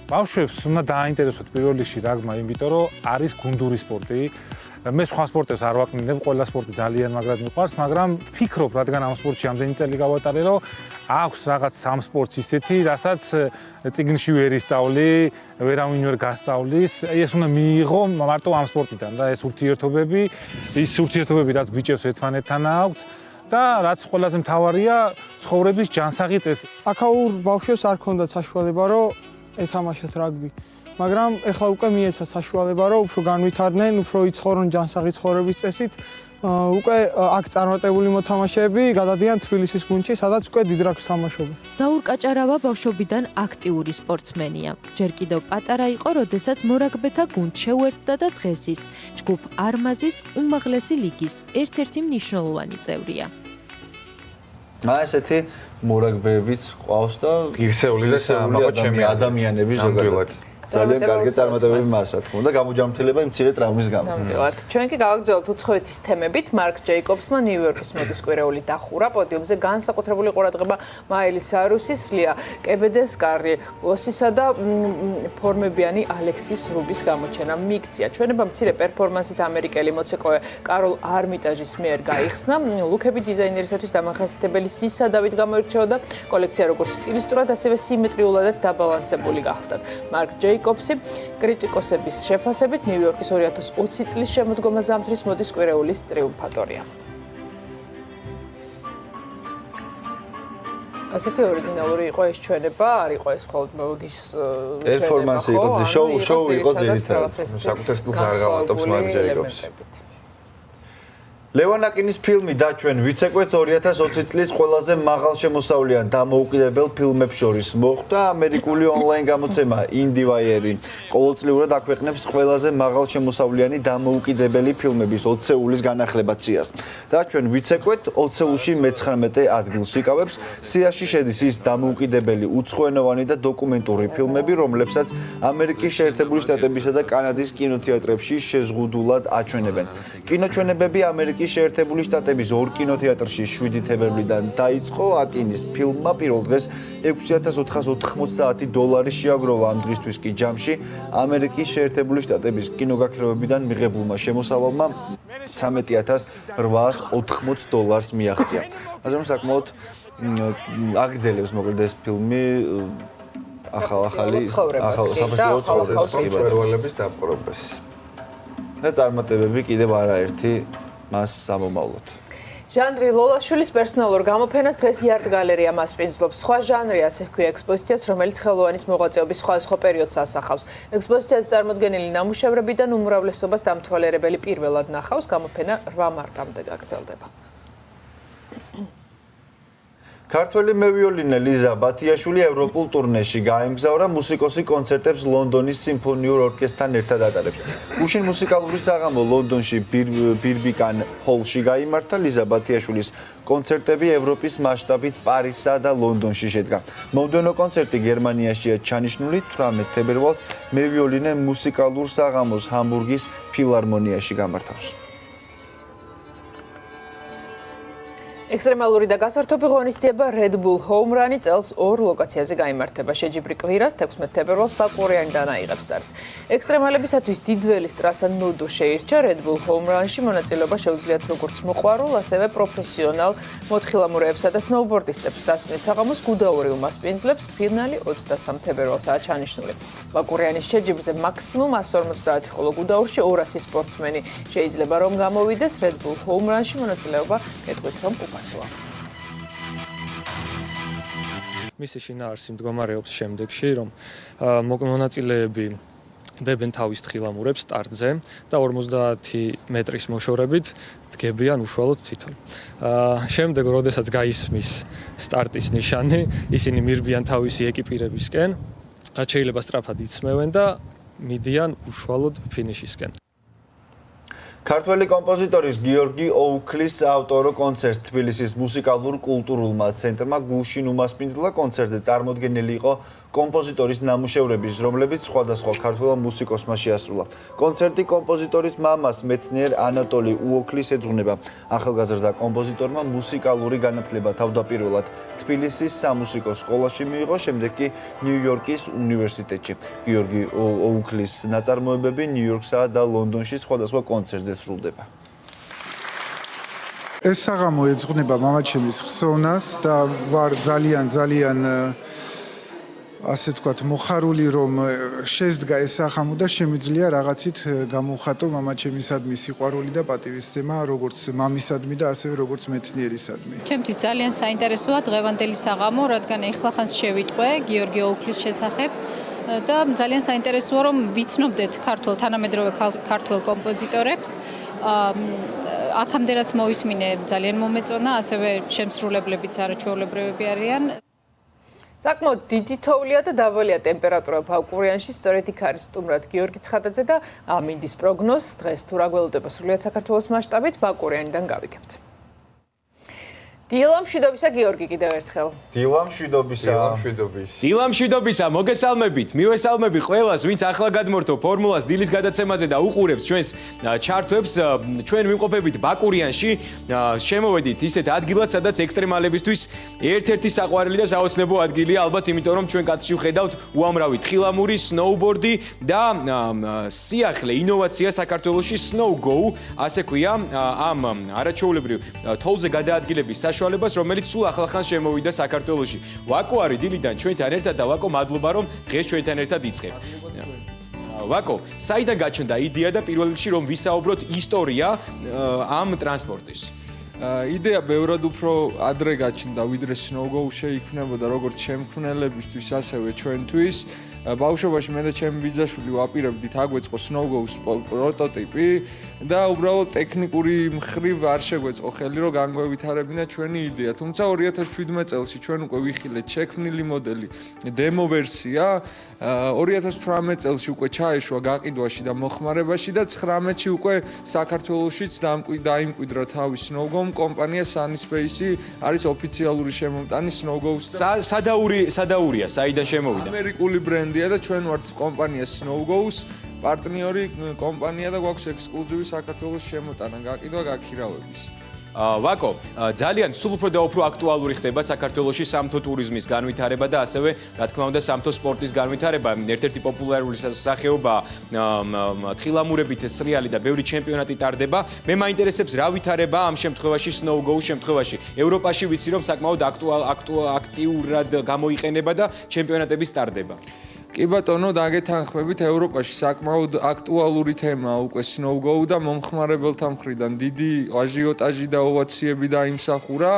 ბავშვებს უნდა დააინტერესოთ პირველ რიგში რაგბმა, იმიტომ რომ არის გუნდური სპორტი. მე სხვა სპორტებს არ ვაკნინებ, ყველა სპორტი ძალიან მაგრად მიყვარს, მაგრამ ვფიქრობ, რადგან ამ სპორტში ამდენი წელი გავატარე, რომ აქვს რაღაც ამ სპორტს ისეთი, რასაც წიგნში ვერ ისწავლი, ვერავინ ვერ გასწავლის. ეს უნდა მიიღო მარტო ამ სპორტიდან და ეს ურთიერთობები, რაც ბიჭებს ერთმანეთთან აქვს და რაც ყველაზე მთავარია, ცხოვრების ჯანსაღი წესი. აქაურ ბავშვებს არ ქონდათ საშუალება, რომ ეთამაშათ რაგბი. მაგრამ ეხლა უკვე მიეცათ საშუალება, რომ უფრო განვითარდნენ, უფრო იცხოვრონ ჯანსაღი ცხოვრების წესით. უკვე აქ წარმატებული მოთამაშეები გადადიან თბილისის გუნდში, სადაც უკვე დიდ რაგბს თამაშობენ. ზაურ კაჭარავა ბავშვობიდან აქტიური სპორტსმენია. ჯერ კიდევ პატარა იყო, როდესაც მორაგბეთა გუნდს შეუერთდა და დღეს ის ჯგუფ არმაზის უმაღლესი ლიგის ერთ-ერთი მნიშვნელოვანი წევრია. ესეთი მორაგბეებიც ყავს და ღირსეული და საამაყო ჩემი ადამიანები ზოგადად. ძალიან კარგი წარმატებები მასა თქმა უნდა გამოჯამრთელება იმ მცირე ტრავმის გამო. ნამდვილად. ჩვენ კი გავაგრძელებთ უცხოეთის თემებით. მარკ ჯეიკობსმა ნიუ-იორკის მოდის კვირეული დახურა. პოდიუმზე განსაკუთრებული ყურადღება მაილის არუსის, ლია კებედესკარი, ლოსისა და ფორმებიანი ალექსის რუბის გამოჩენა მიქცია. ჩვენება მცირე პერფორმანსით ამერიკელი მოცეკვავე კაროლ არმიტაჟის მიერ გაიხსნა. ლუკები დიზაინერისათვის დამახასიათებელი სისადავით გამოირჩეოდა. კოლექცია როგორც სტილისტურად, ასევე სიმეტრიულადაც დაბალანსებული გახდათ. მარკ ჯეიკობსი კრიტიკოსების შეფასებით ნიუ-იორკის 2020 წლის შემოდგომა ზამთრის მოდის კვირეულის ტრიუმფატორია. ასეთი ორიგინალური იყო ეს ჩვენება, არ იყო ეს მხოლოდ მოდის პერფორმანსი იყო, შოუ იყო ძირითადად. საკუთარ სტილს არ გავატობს მარკ ჯეიკობსი. ლევანაკინის ფილმი დაჩვენ ვიცეკვეთ 2020 წლის ყველაზე მაღალშემოსავლიან დამოუკიდებელ ფილმებს შორის მოხვდა ამერიკული ონლაინ გამოცემა IndieWire. ყოველწლიურად აქვეყნებს ყველაზე მაღალშემოსავლიანი დამოუკიდებელი ფილმების 20-ულის განახლებაც სიას. დაჩვენ ვიცეკვეთ 20-ში მე-19 ადგილს იკავებს. სიაში შედის ის დამოუკიდებელი უცხოენოვანი და დოკუმენტური ფილმები, რომლებსაც ამერიკის შეერთებული შტატებისა და კანადის კინოთეატრებში შეზღუდულად აჩვენებენ. კინოჩვენებები ამერიკის შეერთებული შტატების 2 კინოთეატრში 7 თებერვლიდან დაიწყო. აკინის ფილმმა პირველ დღეს $6,490 შეაგროვა, ამ დღისთვის კი ჯამში ამერიკის შეერთებული შტატების კინოგაქირავებიდან მიღებულმა შემოსავალმა $13,880 მიაღწია. ასე რომ საკმაოდ აგრძელებს მოკლედ ეს ფილმი ახალი საბრძოლო ცხოვრების დაპყრობას. და წარმატებები კიდევ არაერთი მას სამომავლოდ. ჟანრი ლოლაშვილის პერსონალურ გამოფენას დღეს იარტ გალერეა მასპინძლობს. სხვა ჟანრი, ასე ჰქვია ექსპოზიციას, რომელიც ხელოვანის მოღვაწეობის სხვადასხვა პერიოდს ასახავს. ექსპოზიციაზე წარმოდგენილი ნამუშევრებიდან უმრავლესობას დამთვალიერებელი პირველად ნახავს. გამოფენა 8 მარტამდე გაგრძელდება. ქართველი მევიოლინე ლიზა ბათიაშვილი ევროპულ ტურნეში გაემგზავრა. მუსიკოსი კონცერტებს ლონდონის სიმფონიურ ორკესტრთან ერთად ატარებს. გუშინ მუსიკალური საღამო ლონდონში ბირბიკან ჰოლში გაიმართა. ლიზა ბათიაშვილის კონცერტები ევროპის მასშტაბით პარიზსა და ლონდონში შედგა. მომდევნო კონცერტი გერმანიაშია ჩანიშნული. 18 თებერვალს მევიოლინე მუსიკალურ საღამოს ჰამბურგის ფილარმონიაში გამართავს. ექსტრემალური და გასართობი ღონისძიება Red Bull Home Run წელს 2 ლოკაციაზე გაიმართება. შეჯიბრი კვირას 16 თებერვალს ბაკურიანიდან აიღებს სტარტს. ექსტრემალებისათვის დიდველის ტრასა ნოდო შეირჩა. Red Bull Home Run-ში მონაწილეობა შეუძლიათ როგორც მოყვარულ, ასევე პროფესიონალ მოთხილამურეებსა და სნოუბორდისტებს. დასვენით საღამოს გუდაური უმასპინძლებს. ფინალი 23 თებერვალსაა ჩანიშნული. ბაკურიანის შეჯიბრზე მაქსიმუმ 150, ხოლო გუდაურში 200 სპორტსმენი შეიძლება რომ გამოვიდეს. Red Bull Home Run-ში მონაწილეობა კეთვით რომ მისი შინაარსი მდგომარეობს შემდეგში, რომ მონაწილეები დებენ თავის თხილამურებს სტარტზე და 50 მეტრის მოშორებით დგებიან უშუალოდ თითო. შემდეგ, როდესაც გაისმის სტარტის ნიშანი, ისინი მირბიან თავისი ეკიპირებისკენ, რაც შეიძლება სწრაფად იცმევენ და მიდიან უშუალოდ ფინიშისკენ. ქართველი კომპოზიტორის გიორგი ოუქლის ავტორო კონცერტ თბილისის მუსიკალურ-კულტურულმა ცენტრმა გულშინ უმასპინძლა. კონცერტზე წარმოდგენილი იყო კომპოზიტორის ნამუშევრების, რომლებიც სხვადასხვა ქართველ მუსიკოსმა შეასრულა. კონცერტი კომპოზიტორის მამას, მეცნიერ ანატოლი უოქლის ეძღვნება. ახალგაზრდა კომპოზიტორმა მუსიკალური განათლება თავდაპირველად თბილისის სამუსიკო სკოლაში მიიღო, შემდეგ კი ნიუ-იორკის უნივერსიტეტში. გიორგი ოუქლის ნაწარმოებები ნიუ-იორკსა და ლონდონში სხვადასხვა კონცერტზე სრულდება. ეს საღამო ეძღვნება მამაჩემის ხსოვნას და ვარ ძალიან ასე ვთქვათ, მოხარული რომ შესდგა ეს საღამო და შემიძლია რაღაცით გამოვხატო მამაჩემისადმი სიყვარული და პატივისცემა, როგორც მამისადმი და ასევე როგორც მეცნიერისადმი. ჩემთვის ძალიან საინტერესოა დღევანდელი საღამო, რადგან ეხლახანს შევიტყვე გიორგი ოუქლის შესახებ და ძალიან საინტერესოა რომ ვიცნობდეთ თანამედროვე ქართველ კომპოზიტორებს. აქამდე რაც მოვისმინე ძალიან მომეწონა, ასევე შემსრულებლებიც არაჩვეულებრივები არიან. საკმაოდ დიდი თოვლია და დაბალია ტემპერატურა ბაკურიანში, სწორედ იქ არის სტუმრად გიორგი ცხადაძე და ამინდის პროგნოზს დღეს თუ რა გველოდება სრულიად საქართველოს მასშტაბით ბაკურიანიდან გავიგებთ. დილა მშვიდობისა გიორგი კიდევ ერთხელ. დილა მშვიდობისა. დილა მშვიდობისა, მოგესალმებით. მივესალმები ყველას, ვინც ახლა გადმორთო ფორმულას დილის გადაცემაზე და უყურებს ჩვენს ჩარტვებს. ჩვენ ვიმყოფებით ბაკურიანში. შემოვედით ისეთ ადგილად, სადაც ექსტრემალებისთვის ერთ-ერთი საყვარელი და საოცნებო ადგილია, ალბათ იმიტომ რომ ჩვენ კაცში ვხედავთ უამრავი თხილამური, სნოუბორდი და სიახლე ინოვაცია საქართველოში Snow Go, ასე ქვია, ამ არაჩვეულებრივ თოვლზე გადაადგილების საშუალებას, რომელიც სულ ახალხანს შემოვიდა საქართველოში. ვაკო არის დილიდან ჩვენთან ერთად და ვაკო, მადლობა რომ დღეს ჩვენთან ერთად იწყებ. ვაკო, საიდან გაჩნდა იდეა და პირველ რიგში რომ ვისაუბროთ ისტორია ამ ტრანსპორტის? იდეა ბევრად უფრო ადრე გაჩნდა, ვიდრე Snow Go შეიქმნებოდა როგორც შემქმნელებისთვის, ასევე ჩვენთვის. ბავშვობაში მე და ჩემი ბიძაშვილი ვაპირებდით აგვეწყო სნოუგოუს პროტოტიპი და უბრალოდ ტექნიკური მხრივ არ შეგვეწყო ხელი რომ განგვევითარებინა ჩვენი იდეა. თუმცა 2017 წელს ჩვენ უკვე ვიხილეთ შექმნილი მოდელი დემო ვერსია, 2018 წელს უკვე ჩაეშვა გაყიდვაში და მოხმარებაში და 19-ში უკვე საქართველოშიც დაიმკვიდრა თავის სნოუგოუმ კომპანია Sunspace არის ოფიციალური შემომტანი სნოუგოუს. სადაურია, საიდან შემოვიდა? ამერიკული ბრენდია და ჩვენ ვართ კომპანია სნოუგოუს პარტნიორი კომპანია და გვაქვს ექსკლუზივი საქართველოს შემოტანა გაყიდვა გაქირავების. ვაკო, ძალიან სულ უფრო და უფრო აქტუალური ხდება საქართველოში სამთო ტურიზმის განვითარება და ასევე, რა თქმა უნდა, სამთო სპორტის განვითარება. ერთ-ერთი პოპულარული სახეობა თხილამურებით სრიალი და ბევრი ჩემპიონატი ტარდება. მე მაინტერესებს რა ვითარება ამ შემთხვევაში სნოუგოუს შემთხვევაში. ევროპაში ვიცი რომ საკმაოდ აქტიურად გამოიყენება და ჩემპიონატების ტარდება. კი ბატონო, დაგეთანხმებით, ევროპაში საკმაოდ აქტუალური თემაა უკვე სნოუგოუ და მომხმარებელთა მხრიდან დიდი აჟიოტაჟი და ოვაციები დაიმსახურა.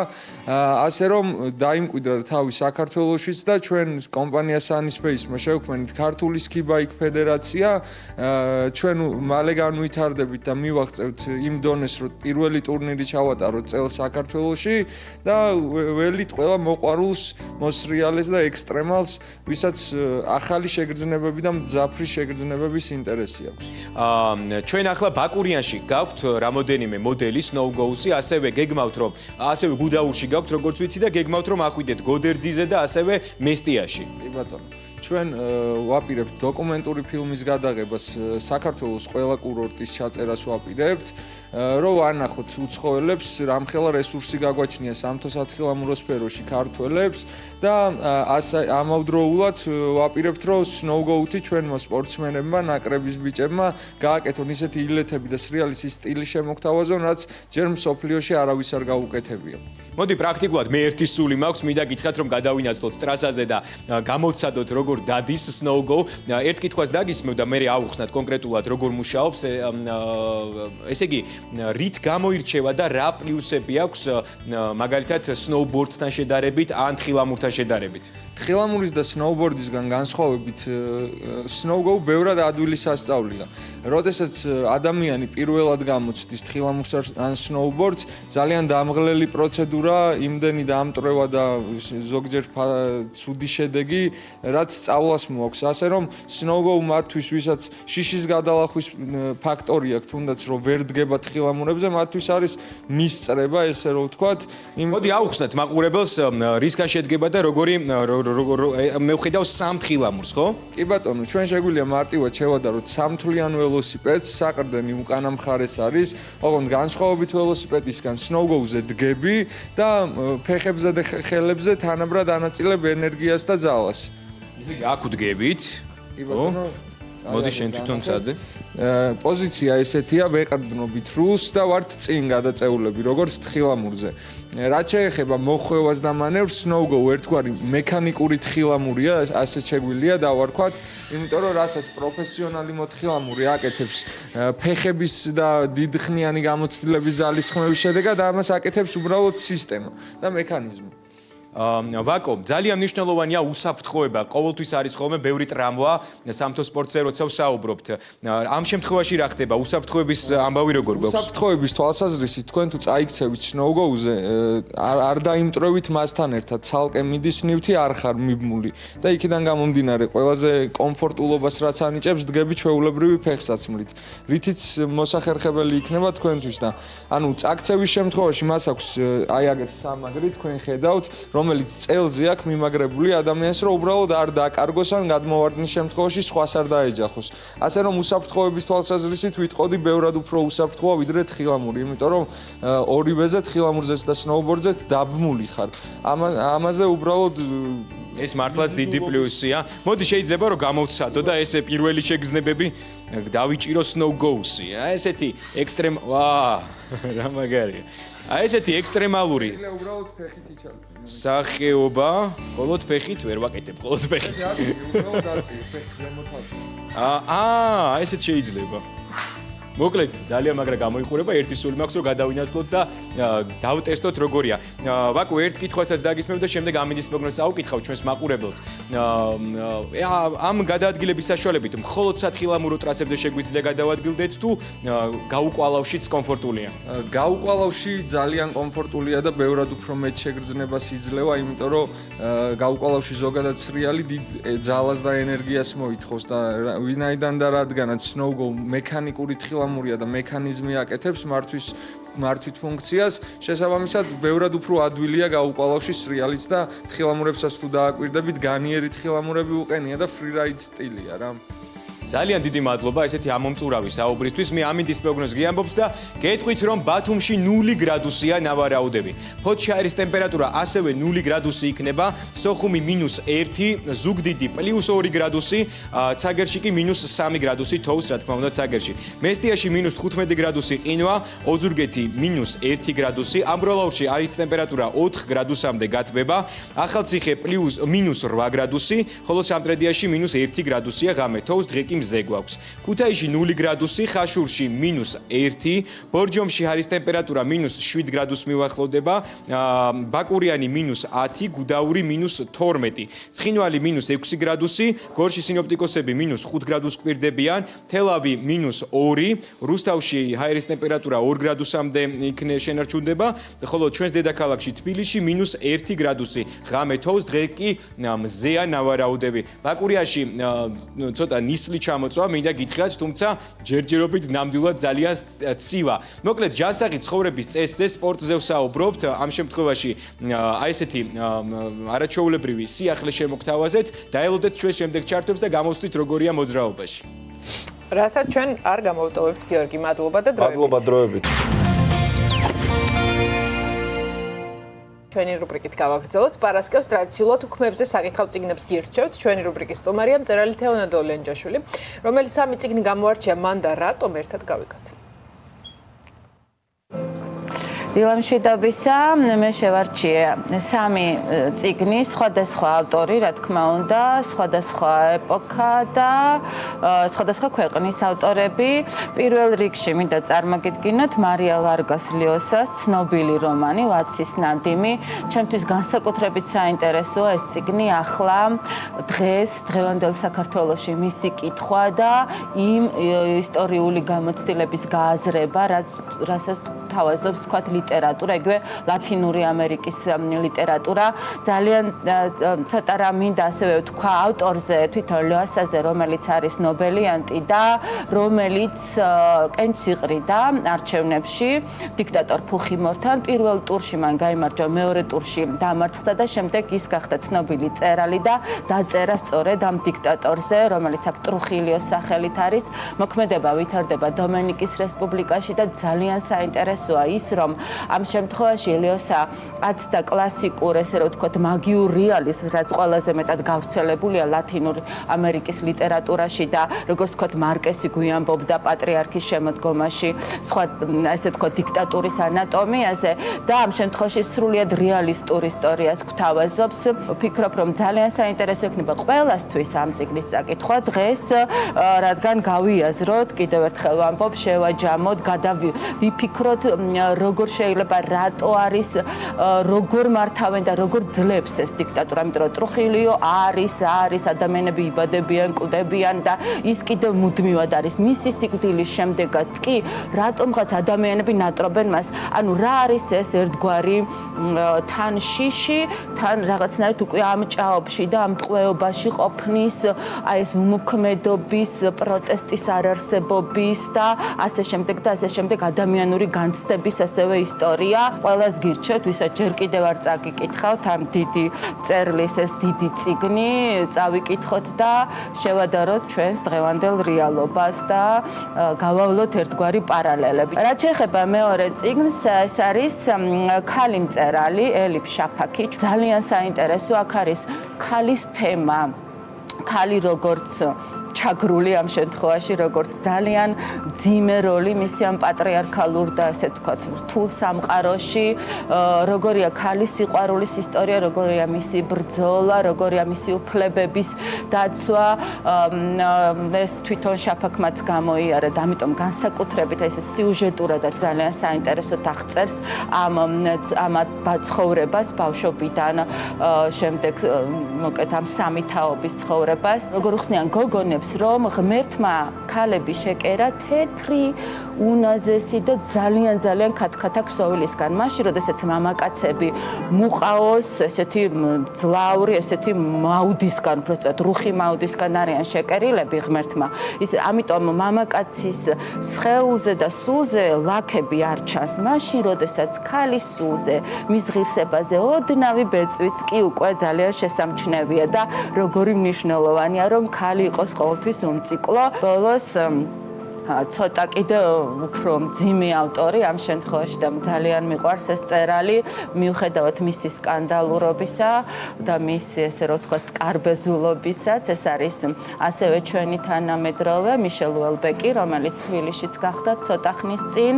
ასე რომ დაიმკვიდრა თავი საქართველოშიც და ჩვენ კომპანია Sunspace-მა შევქმნით ქართული სკიბაიკ ფედერაცია. ჩვენ მალე განვითარდებით და მივაღწევთ იმ დონეს, რომ პირველი ტურნირი ჩავატაროთ წელს საქართველოში და ველით ყველა მოყვარულს, მოსრიალეს და ექსტრემალს, ვისაც ახალი შეგრძნებები და მძაფრი შეგრძნებების ინტერესი აქვს. ჩვენ ახლა ბაკურიანში გაქვთ რამოდენიმე მოდელი სნოუგოუსი, ასევე გეგმავთ რომ ასევე გუდაურში გაქვთ როგორც ვიცი და გეგმავთ რომ ახვიდეთ გოდერძიზე და ასევე მესტიაში. კი ბატონო. ჩვენ ვაპირებთ დოკუმენტური ფილმის გადაღებას საქართველოს ყველა კურორტის ჩაწერას ვაპირებთ, რომ ვანახოთ უცხოელებს რამხელა რესურსი გაგვაჩნია სამთო-სათხილამურო სფეროში ქართველებს და ამავდროულად ვაპირებთ რომ სნოუგოუთი ჩვენმა სპორტსმენებმა, ნაკრების ბიჭებმა გააკეთონ ისეთი ილეთები და სრიალის ის სტილი შემოგთავაზონ, რაც ჯერ მსოფლიოში არავის არ გაუკეთებია. მოდი პრაქტიკულად მე ერთი სული მაქვს, მინდა გითხრათ რომ გადავინაცვლოთ ტრასაზე და გამოვცადოთ როგორ დადის სნოუგოუ. ერთ კითხვას დაგისმევ და მე ავუხსნათ კონკრეტულად როგორ მუშაობს. ესე იგი, რით გამოირჩევა და რა პლუსები აქვს მაგალითად სნოუბორდთან შედარებით ან თხილამურთან შედარებით? თხილამურის და სნოუბორდისგან განსხვავებით სნოუგოუ ბევრად ადვილი სასწაულია. როდესაც ადამიანი პირველად გამოცდის თხილამურს ან სნოუბორდს, ძალიან დამღლელი პროცედურა, იმდენი დამტრევა და ზოგჯერ ცუდი შედეგი, რაც სწავლას მოაქვს. ასე რომ სნოუგოუ მათთვის, ვისაც შიშის გადალახვის ფაქტორი აქვს, თუნდაც რომ ვერ დგება თხილამურებზე, მათთვის არის მისწრება, ესე რომ ვთქვათ. მოდი ავუხსნათ მაყურებელს რისგან შედგება და როგორი მე ვხედავ სამ თხილამურს, ხო? კი ბატონო, ჩვენ შეგვიძლია მარტივად შევადაროთ სამთვლიან ველოსიპედს, საყრდენი უკანა მხარეს არის, ოღონდ განსხვავებით ველოსიპედისგან სნოუგოუზე დგები და ფეხებზე და ხელებზე თანაბრად ანაწილებ ენერგიას და ძალას. ისე აქ ვდგებით. კი ბატონო. მოდი შენ თვითონ წადე. პოზიცია ესეთია, ვეყრდნობით რულს და ვართ წინ გადაწეულები, როგორც თხილამურზე. რაც შეეხება მოხვევას და მანევრს, სნოუგოუ ერთგვარი მექანიკური თხილამურია, ასე შეგვიძლია დავარქვათ, იმიტომ რომ რასაც პროფესიონალი მოთხილამური აკეთებს ფეხების და დიდხნიანი გამოცდილების ძალისხმევის შედეგად, ამას აკეთებს უბრალოდ სისტემა და მექანიზმი. ვაკო, ძალიან მნიშვნელოვანია უსაფრთხოება. ყოველთვის არის ხოლმე ბევრი ტრამვა სამთო სპორტზე, როცა ვსაუბრობთ. ამ შემთხვევაში რა ხდება? უსაფრთხოების ამბავი როგორ გვაქვს? უსაფრთხოების თვალსაზრისით თქვენ თუ წაიქცევით სნოუგოუზე, არ დაიმტრევით მასთან ერთად, ცალკე მიდის ნივთი არ ხარ მიბმული და იქიდან გამომდინარე, ყველაზე კომფორტულობას რაც ანიჭებს, დგები ჩვეულებრივი ფეხსაცმლით. რითიც მოსახერხებელი იქნება თქვენთვის და ანუ წაქცევის შემთხვევაში მას აქვს აი აგერ სამაგრი თქვენ ხედავთ, რომელიც წელზე აქვს მიმაგრებული ადამიანს, რომ უბრალოდ არ დაკარგოს ან გადმოვარდნის შემთხვევაში სხვას არ დაეჯახოს. ასე რომ უსაფრთხოების თვალსაზრისით ვიტყოდი ბევრად უფრო უსაფრთხოა ვიდრე თხილამური, იმიტომ რომ ორივეზე თხილამურზეც და სნოუბორდზეც დაბმული ხარ. ამაზე უბრალოდ ეს მართლაც დიდი პლუსია. მოდი შეიძლება რომ გამოვცადო და ესე პირველი შეგრძნებები დავიჭირო სნოუგოუსი. ესეთი ექსტრემ რა მაგარია. ესეთი ექსტრემალური უბრალოდ ფეხით იჩალე. სახეობა, მხოლოდ ფეხით ვერ ვაკეთებ, მხოლოდ ფეხით. უბრალოდ აწიე ფეხს ზემოთ. ესეც შეიძლება. მოკლედ ძალიან მაგრა გამოიყურება ერთი სული მაქვს რომ გადავინაცვლოთ და დავტესტოთ როგორია. ვაკუ ერთ კითხვასაც დაგისმევ და შემდეგ ამინდის პროგნოზს წავკითხავ ჩვენს მაყურებელს. ამ გადაადგილების საშუალებით მხოლოდ სათხილამურო ტრასებზე შეგვიძლია გადავადგილდეთ თუ გაუკვალავშიც კომფორტულია? გაუკვალავში ძალიან კომფორტულია და ბევრად უფრო მეტ შეგრძნებას იძლევა, იმიტომ რომ გაუკვალავში ზოგადად სრიალი დიდ ძალას და ენერგიას მოითხოვს და ვინაიდან და რადგანაც სნოუ-გო მექანიკური თხილამურია და მექანიზმი აკეთებს მართვით ფუნქციას, შესაბამისად ბევრად უფრო ადვილია გაუკვალავში სრიალიც და თხილამურებსაც თუ დააკვირდებით, განიერი თხილამურები უყენია და ფრირაიდ სტილია რა. ძალიან დიდი მადლობა ესეთი ამომწურავი საუბრისთვის. მე ამინდის პროგნოზს გიამბობს და გეტყვით რომ ბათუმში 0 გრადუსია ნავარაუდები. ფოთში არის ტემპერატურა ასევე 0 გრადუსი იქნება, სოხუმი -1, ზუგდიდი +2 გრადუსი, ცაგერში კი -3 გრადუსი თოვლს რა თქმა უნდა ცაგერში. მესტიაში -15 გრადუსი ყინვა, ოზურგეთი -1 გრადუსი, ამბროლაურში არის ტემპერატურა 4 გრადუსამდე გათბება, ახალციხე -8 გრადუსი, ხოლო სამტრედიაში -1 გრადუსია ღამე. თოვლს დღე კი მზე გვაქვს. ქუთაისში 0 გრადუსი, ხაშურში -1, ბორჯომში არის ტემპერატურა -7 გრადუსს მივახლოვდება, ბაკურიანი -10, გუდაური -12, ცხინვალი -6 გრადუსი, გორში სინოპტიკოსები -5 გრადუსს კვირდებიან, თელავი -2, რუსთავში ჰაერის ტემპერატურა 2 გრადუსამდე შენარჩუნდება, ხოლო ჩვენს დედაქალაქში თბილისში -1 გრადუსი, ღამე თოვს, დღე კი მზეა ნავარაუდები. ბაკურიაში ცოტა ნისლი ჩამოწვა, მინდა გითხრათ, თუმცა ჯერჯერობით ნამდვილად ძალიან ცივა. მოკლედ, ჯანსაღი ცხოვრების წესზე, სპორტზე ვსაუბრობთ. ამ შემთხვევაში აი ესეთი არაჩვეულებრივი სიახლე შემოგთავაზეთ. დაელოდეთ ჩვენს შემდეგ ჩარტებს და გამოვსვით როგორია მოძრაობაში. რასაც ჩვენ არ გამოვტოვებთ, გიორგი, მადლობა და დროებით. მადლობა დროებით. ჩვენი რუბრიკით გავაგრძელოთ. პარასკევს ტრადიციულად უქმებზე საკითხავ წიგნებს გირჩევთ. ჩვენი რუბრიკის სტუმარია მწერალი თეონადო ლენჯაშვილი, რომელიც სამი წიგნი გამოარჩია მან და რატომ ერთად გავიგოთ. დილა მშვიდობისა, მე შევარჩიე სამი წიგნი, სხვადასხვა ავტორი, რა თქმა უნდა, სხვადასხვა ეპოქა და სხვადასხვა ქვეყნის ავტორები. პირველ რიგში მინდა წარმოგიდგინოთ მარია ვარგას ლიოსას ცნობილი რომანი ვაცის ნადიმი. ჩემთვის განსაკუთრებით საინტერესოა ეს წიგნი ახლა დღეს დღევანდელ საქართველოში მისი კითხვა და იმ ისტორიული გამოცდილების გააზრება, რასაც თავაზობს თქვა ლიტერატურა, იგივე ლათინური ამერიკის ლიტერატურა. ძალიან ცოტა რამ მინდა ასევე ვთქვა ავტორზე, თვითონ ლიოსაზე, რომელიც არის ნობელიანტი და რომელიც კენჭს იყრიდა არჩევნებში დიქტატორ ფუხიმორთან. პირველ ტურში მან გაიმარჯვა, მეორე ტურში დამარცხდა და შემდეგ ის გახდა ცნობილი წერალი და დაწერა სწორედ ამ დიქტატორზე, რომელიც აქ ტრუხილიოს სახელით არის. მოქმედება ვითარდება დომენიკის რესპუბლიკაში და ძალიან საინტერესოა ის, რომ ამ შემთხვევაში ლიოსა აცდა კლასიკურ, ესე რომ ვთქვათ, მაგიურ რეალიზმს, რაც ყველაზე მეტად გავრცელებულია ლათინური ამერიკის ლიტერატურაში და როგორც ვთქვათ, მარკესი გვიამბობდა პატრიარქის შემოდგომაში, სხვა ესე ვთქვათ, დიქტატურის ანატომიაზე და ამ შემთხვევაში სრულიად რეალისტურ ისტორიას გვთავაზობს. ვფიქრობ, რომ ძალიან საინტერესო იქნება ყველასთვის ამ წიგნის წაკითხვა დღეს, რადგან გავიაზროთ, კიდევ ერთხელ ვამბობ, შევაჯამოთ, ვიფიქროთ, როგორ შეიძლება რატო არის, როგორ მართავენ და როგორ ძლებს ეს დიქტატურა, იმიტომ რომ ტრუხილიო არის ადამიანები იბადებიან, კვდებიან და ის კიდევ მუდმივად არის მისი სიკვდილის შემდეგაც კი რატომღაც ადამიანები ნატრობენ მას. ანუ რა არის ეს ერთგვარი თან შიში, თან რაღაცნაირად უკვე ამ ჭაობში და ამ ტყვეობაში ყოფნის, აი ეს უმოქმედობის, პროტესტის არარსებობის და ასე შემდეგ ადამიანური განცდების ასევე ისტორია. ყველას გირჩევთ, ვისაც ჯერ კიდევ არ წაგიკითხავთ ამ დიდი წერლის ეს დიდი წიგნი, წავიკითხოთ და შევადაროთ ჩვენს დღევანდელ რეალობას და გავავლოთ ერთგვარი პარალელები. რაც შეეხება მეორე წიგნს, ეს არის ქალი მწერალი ელიფ შაფაკი. ძალიან საინტერესო აქ არის ქალის თემა, ქალი როგორც ჩაგრული ამ შემთხვევაში, როგორც ძალიან ძიმე როლი მისი ამ პატრიარქალურ და ასე ვთქვათ, რთულ სამყაროში, როგორია ქალის სიყვარულის ისტორია, როგორია მისი ბრძოლა, როგორია მისი უფლებების დაცვა, ეს თვითონ შაფაქმაც გამოიარა და ამიტომ განსაკუთრებით ეს სიუჟეტურადაც ძალიან საინტერესოდ აღწერს ამ ცხოვრებას ბავშვობიდან შემდეგ მოკეთ ამ სამი თაობის ცხოვრებას. როგორ ხსნიან გოგონებს, რომ ღმერთმა ქალები შეკერა თეთრი, უნაზესი და ძალიან ქათქათა ქსოვილისგან. მაშინ, როდესაც მამაკაცები მუყაოს, ესეთი ძლავრი, ესეთი მაუდისგან, უბრალოდ რუხი მაუდისგან არიან შეკერილები ღმერთმა. ამიტომ მამაკაცის სხეულზე და სულზე ლაქები არ ჩანს. მაშინ, როდესაც ქალის სულზე, მის ღირსებაზე ოდნავი ბეწვიც კი უკვე ძალიან შესამჩნევია და როგორი მნიშვნელოვანია, რომ ქალი იყოს ყოველთვის უმციკლო. ბოლოს ცოტა კიდე უფრო მძიმე ავტორი ამ შემთხვევაში და ძალიან მიყვარს ეს წერალი, მიუხედავად მისი სკანდალურობისა და მისი ესე რომ ვთქვათ სკარბეზულობისაც, ეს არის ასევე ჩვენი თანამედროვე მიშელ უელბეკი, რომელიც თბილისშიც გახდა ცოტა ხნის წინ.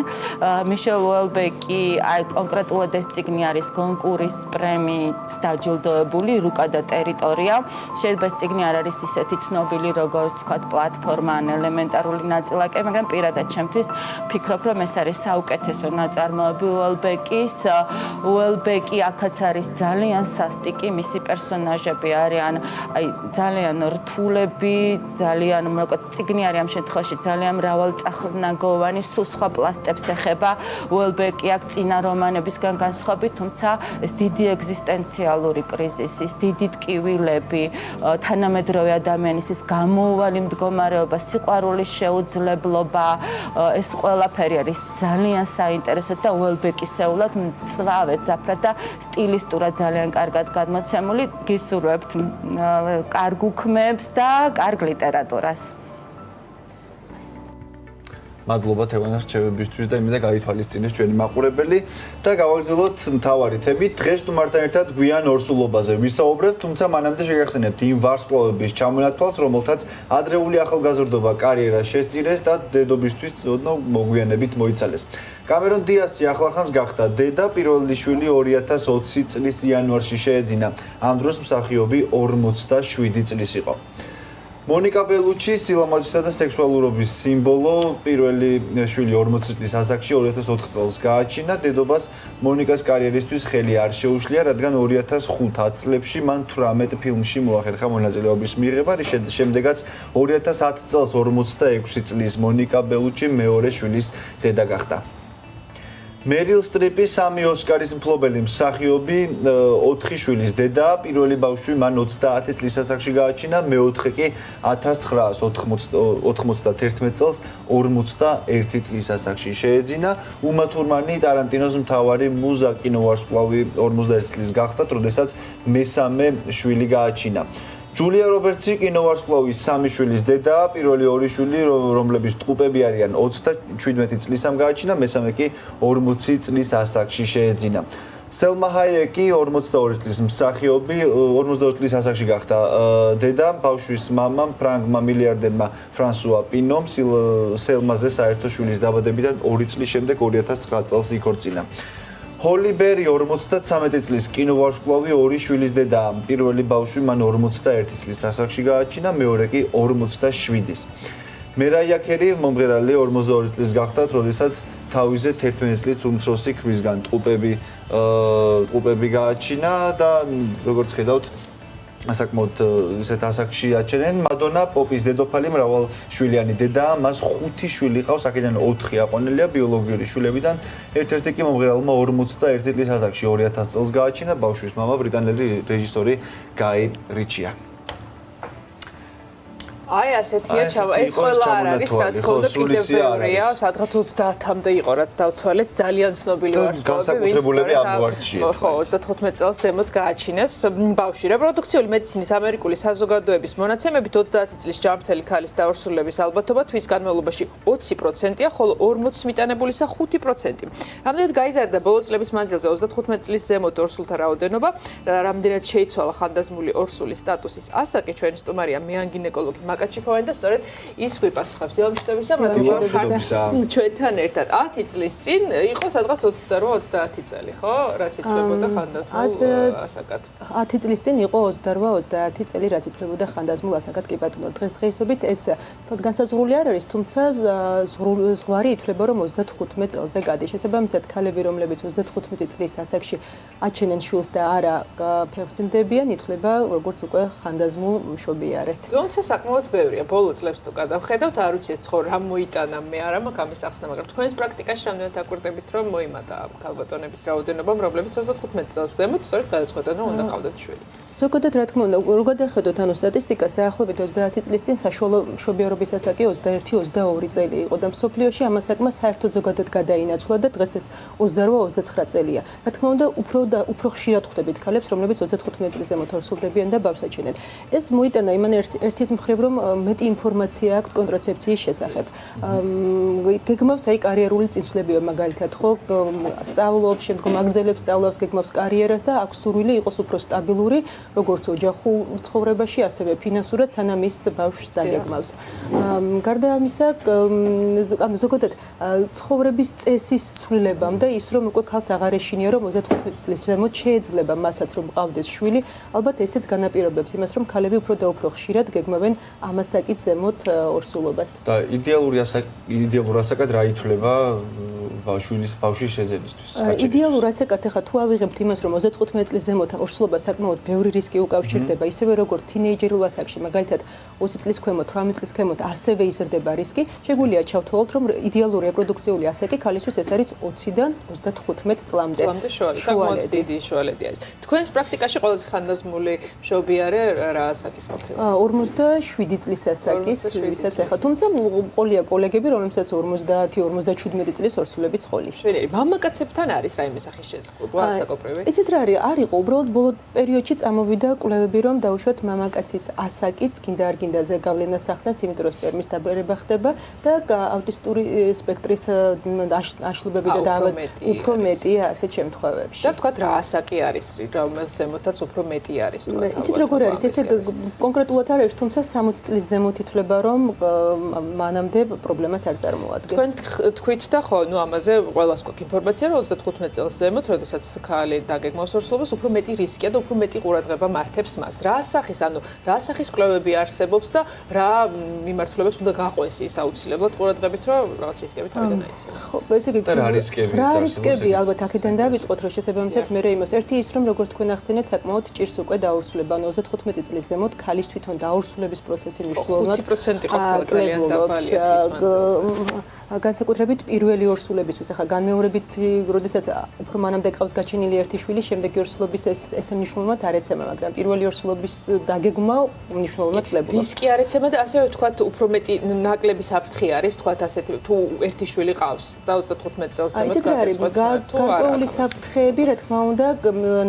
მიშელ უელბეკი, აი კონკრეტულად ეს წიგნი არის გონკურის პრემიით დაჯილდოებული, რუკა და ტერიტორია. შეიძლება ეს წიგნი არ არის ისეთი ცნობილი, როგორც ვთქვათ პლატფორმა ან ელემენტარული ნაწილაკი, მაგრამ პირადად ჩემთვის ფიქრობ, რომ ეს არის საუკეთესო ნაწარმოები უელბეკის. უელბეკი აქაც არის ძალიან სასტიკი, მისი პერსონაჟები არიან აი ძალიან რთულები, ძალიან მოკეთ წიგნი არის ამ შემთხვევაში ძალიან მრავალწახნაგოვანი, სულ სხვა პლასტებს ეხება. უელბეკი აქ წინა რომანებისგან განსხვავებით, თუმცა ეს დიდი ეგზისტენციალური კრიზისი, დიდი ტკივილები, თანამედროვე ადამიანის ეს გამოუვალი მდგომარეობა, სიყვარულის შეუძლებლობა, ეს ყველაფერი არის ძალიან საინტერესო და უელბეკისეულად მწვავე, ძაფრად და სტილისტურად ძალიან კარგად გადმოცემული. გისურვებთ კარგ უქმებს და კარგ ლიტერატურას. მადლობა თევანას რჩევებისთვის და იმედა გაითვალისწინეს ჩვენი მაყურებელი და გავაგრძელოთ მთავარი თემით. დღეს სტუმართან ერთად გვიან ორსულობაზე ვისაუბრებთ, თუმცა მანამდე შეგახსენებთ იმ ვარსკვლავების ჩამონათვალს, რომელთაც ადრეული ახალგაზრდობა კარიერას შესწირეს და დედობისთვის ოდნავ მოგვიანებით მოიცალეს. კამერონ დიასი ახლახანს გახდა დედა, პირველი შვილი 2020 წლის იანვარში შეეძინა. ამ დროს მსახიობი 47 წლის იყო. მონიკა ბელუჩი სილამაზისა და სექსუალურობის სიმბოლო, პირველი შვილი 40 წლის ასაკში 2004 წელს გააჩინა. დედობას მონიკას კარიერისთვის ხელი არ შეუშლია, რადგან 2005 წლებში მან 18 ფილმში მოახერხა მონაწილეობის მიღება. შემდეგაც 2010 წელს 46 წლის მონიკა ბელუჩი მეორე შვილის დედა გახდა. მერილ სტრიპი 3 ოსკარის მფლობელი მსახიობი, 4 შვილის დედა, პირველი ბავშვი მან 30 წლის ასაკში გააჩინა, მეოთხე კი 1991 წელს 41 წლის ასაკში შეეძინა. უმა თურმანი ტარანტინოს მთავარი მუზა კინოვარსკვლავი 41 წლის გახდა, როდესაც მესამე შვილი გააჩინა. ჯულია რობერტსი კინოვარსკვლავის 3 შვილის დედაა, პირველი 2 შვილი, რომლების ტყუპები არიან 37 წლისამ გააჩინა, მესამე კი 40 წლის ასაკში შეეძინა. სელმა ჰაიეკი 42 წლის მსახიობი, 42 წლის ასაკში გახდა დედა, ბავშვის მამამ, ფრანგმა მილიარდერმა ფრანსუა პინომ სელმაზე საერთო შვილის დაბადებიდან 2 წლის შემდეგ 2009 წელს იქორწინა. ჰოლი ბერი 53 წლის კინოვარსკვლავი 2 შვილის დედაა. პირველი ბავშვი მან 41 წლის ასაკში გააჩინა, მეორე კი 47-ის. მერაია კერი მომღერალი 42 წლის გახდა, როდესაც თავიზე 11 წლის უმცროსი ქმრისგან ტყუპები გააჩინა და როგორც ხედავთ საკმაოდ ისეთ ასაკში აჩენენ. მადონა პოპის დედოფალი მრავალშვილიანი დედაა, მას 5 შვილი ყავს, აქედან 4 აყვანილია ბიოლოგიური შვილებიდან. ერთ-ერთი კი მომღერალმა 41 წლის ასაკში 2000 წელს გააჩინა, ბავშვის მამა ბრიტანელი რეჟისორი გაი რიჩია. აი ასეთია ჩავა. ეს ყველა არ არის, რაც ხონდა კიდევ ბევრია, სადღაც 30-მდე იყო, რაც დავთვალეთ, ძალიან ცნობილი ვარსკვლავი. განსაკუთრებულები ამგვარჩია. ხო, 35 წელს ზემოთ გააჩინეს ბავშვი. რეპროდუქციული მედიცინის ამერიკული საზოგადოების მონაცემებით 30 წლის ჯანმრთელი ქალის დაორსულების ალბათობა თვის განმავლობაში 20%-ია, ხოლო 40 მიტანებულისა 5%. რამდენად გაიზარდა ბოლო წლების მანძილზე 35 წლის ზემოთ ორსულთა რაოდენობა, რამდენად შეიცვალა ხანდაზმული ორსულის სტატუსის ასაკი, ჩვენი სტუმარია მეანგინეკოლოგი აკაჩიკოვანი და სწორედ ის გვიპასუხებს დილამშვიდობისა ჩვენთან ერთად 10 წლის წინ იყო სადღაც 28-30 წელი, ხო? რაც ითვლებოდა ხანდაზმულ ასაკად. 10 წლის წინ იყო 28-30 წელი, რაც ითვლებოდა ხანდაზმულ ასაკად, კი ბატონო. დღესდღეობით ეს თოთ განსაზღვრული არ არის, თუმცა ზღვარი ითვლება, რომ 35 წელზე გადის. შესაბამისად, ქალები, რომლებიც 35 წლის ასაკში აჩენენ შვილს და არა ფეხმძიმდებიან, ითვლება როგორც უკვე ხანდაზმულ მშობიარეთ. თუმცა საკმაოდ ბევრია. ბოლო წლებს თუ გადავხედავთ, არ ვიცი ეს რა მოიტანა, მე არა მაქვს ამის ახსნა, მაგრამ თქვენს პრაქტიკაში რამდენად აკვირდებით, რომ მოიმატა ქალბატონების რაოდენობა, რომლებიც 35 წელს ზემოთ სწორედ გადაწყვეტენ, რომ უნდა ყავდეთ შვილი. ზოგადად, რა თქმა უნდა, რო გადახედოთ ანუ სტატისტიკას, დაახლოებით 30 წლის წინ საშუალო მშობიარობის ასაკი 21-22 წელი იყო და მსოფლიოში ამ ასაკმა საერთოდ ზოგადად გადაინაცვლა და დღეს ეს 28-29 წელია. რა თქმა უნდა, უფრო ხშირად ხვდებით ქალებს, რომლებიც 35 წლის ზემოთ ორსულდებიან და ბავშვს აჩენენ. ეს მოიტანა იმან ერთის მხრივ, რომ მეტი ინფორმაცია აქვს კონტრაცეფციის შესახებ. გეგმავს აი კარიერული წინსვლებია მაგალითად, ხო, სწავლობს, შემდგომ აგრძელებს სწავლას, გეგმავს კარიერას და აქვს სურვილი იყოს უფრო სტაბილური, როგორც ოჯახურ ცხოვრებაში, ასევე ფინანსურად, სანამ ის ბავშვს დაგეგმავს. გარდა ამისა, ანუ ზოგადად ცხოვრების წესის ცვლილებამ და ის რომ უკვე ქალს აღარ ეშინია, რომ 35 წლის ზემოთ შეეძლება მასაც რომ ყავდეს შვილი, ალბათ ესეც განაპირობებს იმას, რომ ქალები უფრო და უფრო ხშირად გეგმავენ ამასაკით ზემოთ ორსულობას. და იდეალურ ასაკად რა ითვლება ბავშვის შეძენისთვის? იდეალურ ასაკად ახლა თუ ავიღებთ იმას, რომ 35 წლის ზემოთ ორსულობა საკმაოდ ბევრი რისკი უკავშირდება, ისევე როგორც თინეიჯერულ ასაკში, მაგალითად 20 წლის ქვემოთ, 18 წლის ქვემოთ ასევე იზრდება რისკი, შეგვიძლია ჩავთვალოთ, რომ იდეალური რეპროდუქციული ასაკი ქალისთვის ეს არის 20-დან 35 წლამდე. საკმაოდ დიდი შუალედია ეს. თქვენს პრაქტიკაში ყველაზე ხანდაზმული მშობიარე რა ასაკის ყოფილა? 47 წლის ასაკის, ვისაც ახლა, თუმცა ყოლია კოლეგები, რომლებსაც 50-57 წლის ორსულების ყოლი. შვილი, მამაკაცებთან არის რაიმე სახის შეზღუდვა ასაკობრივი? იცით რა არის? არ იყო, უბრალოდ ბოლო პერიოდში წამოვიდა კვლევები, რომ დაუშვათ მამაკაცის ასაკიც გინდა არ გინდა ზეგავლენას ახდენს, იმიტომ რომ სპერმის დაბერება ხდება და აუტისტური სპექტრის აშლობები და დაავადებები უფრო მეტია ასეთ შემთხვევებში. და თქვათ რა ასაკი არის, რომელს ზემოთაც უფრო მეტი არის თქვათ. იცით როგორ არის? ესე კონკრეტულად არ არის, თუმცა 60 წლის ზემოთ ითვლება, რომ მანამდე პრობლემას არ წარმოადგენს. თქვენ თქვით და ხო, ნუ ამაზე ყველას გვაქვს ინფორმაცია, რომ 35 წელს ზემოთ, როდესაც ქალი დაგეგმავს ორსულობას, უფრო მეტი რისკია და უფრო მეტი ყურადღება მართებს მას. რა სახის, ანუ რა სახის კვლევები არსებობს და რა მიმართულებებს უნდა გაყვეს ის აუცილებლად ყურადღებით, რომ რაღაც რისკები თავიდან აიცინოს. ხო, ესე იგი რა რისკები ალბათ აქედან დავიწყოთ, რომ შესაბამისად მე იმას ერთი ის რომ როგორც თქვენ ახსენეთ, საკმაოდ ჭირს უკვე დაორსულება, ანუ 35 წლის ზემოთ ქალის თვითონ დაორსულების პროცესი მნიშვნელოვნად 5% ყოფილა ძალიან დაბალია თვისმანძილზე. განსაკუთრებით პირველი ორსულებისთვის, ახლა განმეორებით, როდესაც უფრო მანამდე ყავს გაჩენილი ერთი შვილი, შემდეგი ორსულობის ეს მნიშვნელოვნად არ ეცემა, მაგრამ პირველი ორსულობის დაგეგმა მნიშვნელოვნად კლებულა. რისკი არ ეცემა და ასევე ვთქვათ, უფრო მეტი ნაკლები საფრთხე არის, ვთქვათ ასეთი, თუ ერთი შვილი ყავს და 35 წელს ზემოთ გადაწყვეტს. გარკვეული საფრთხეები, რა თქმა უნდა,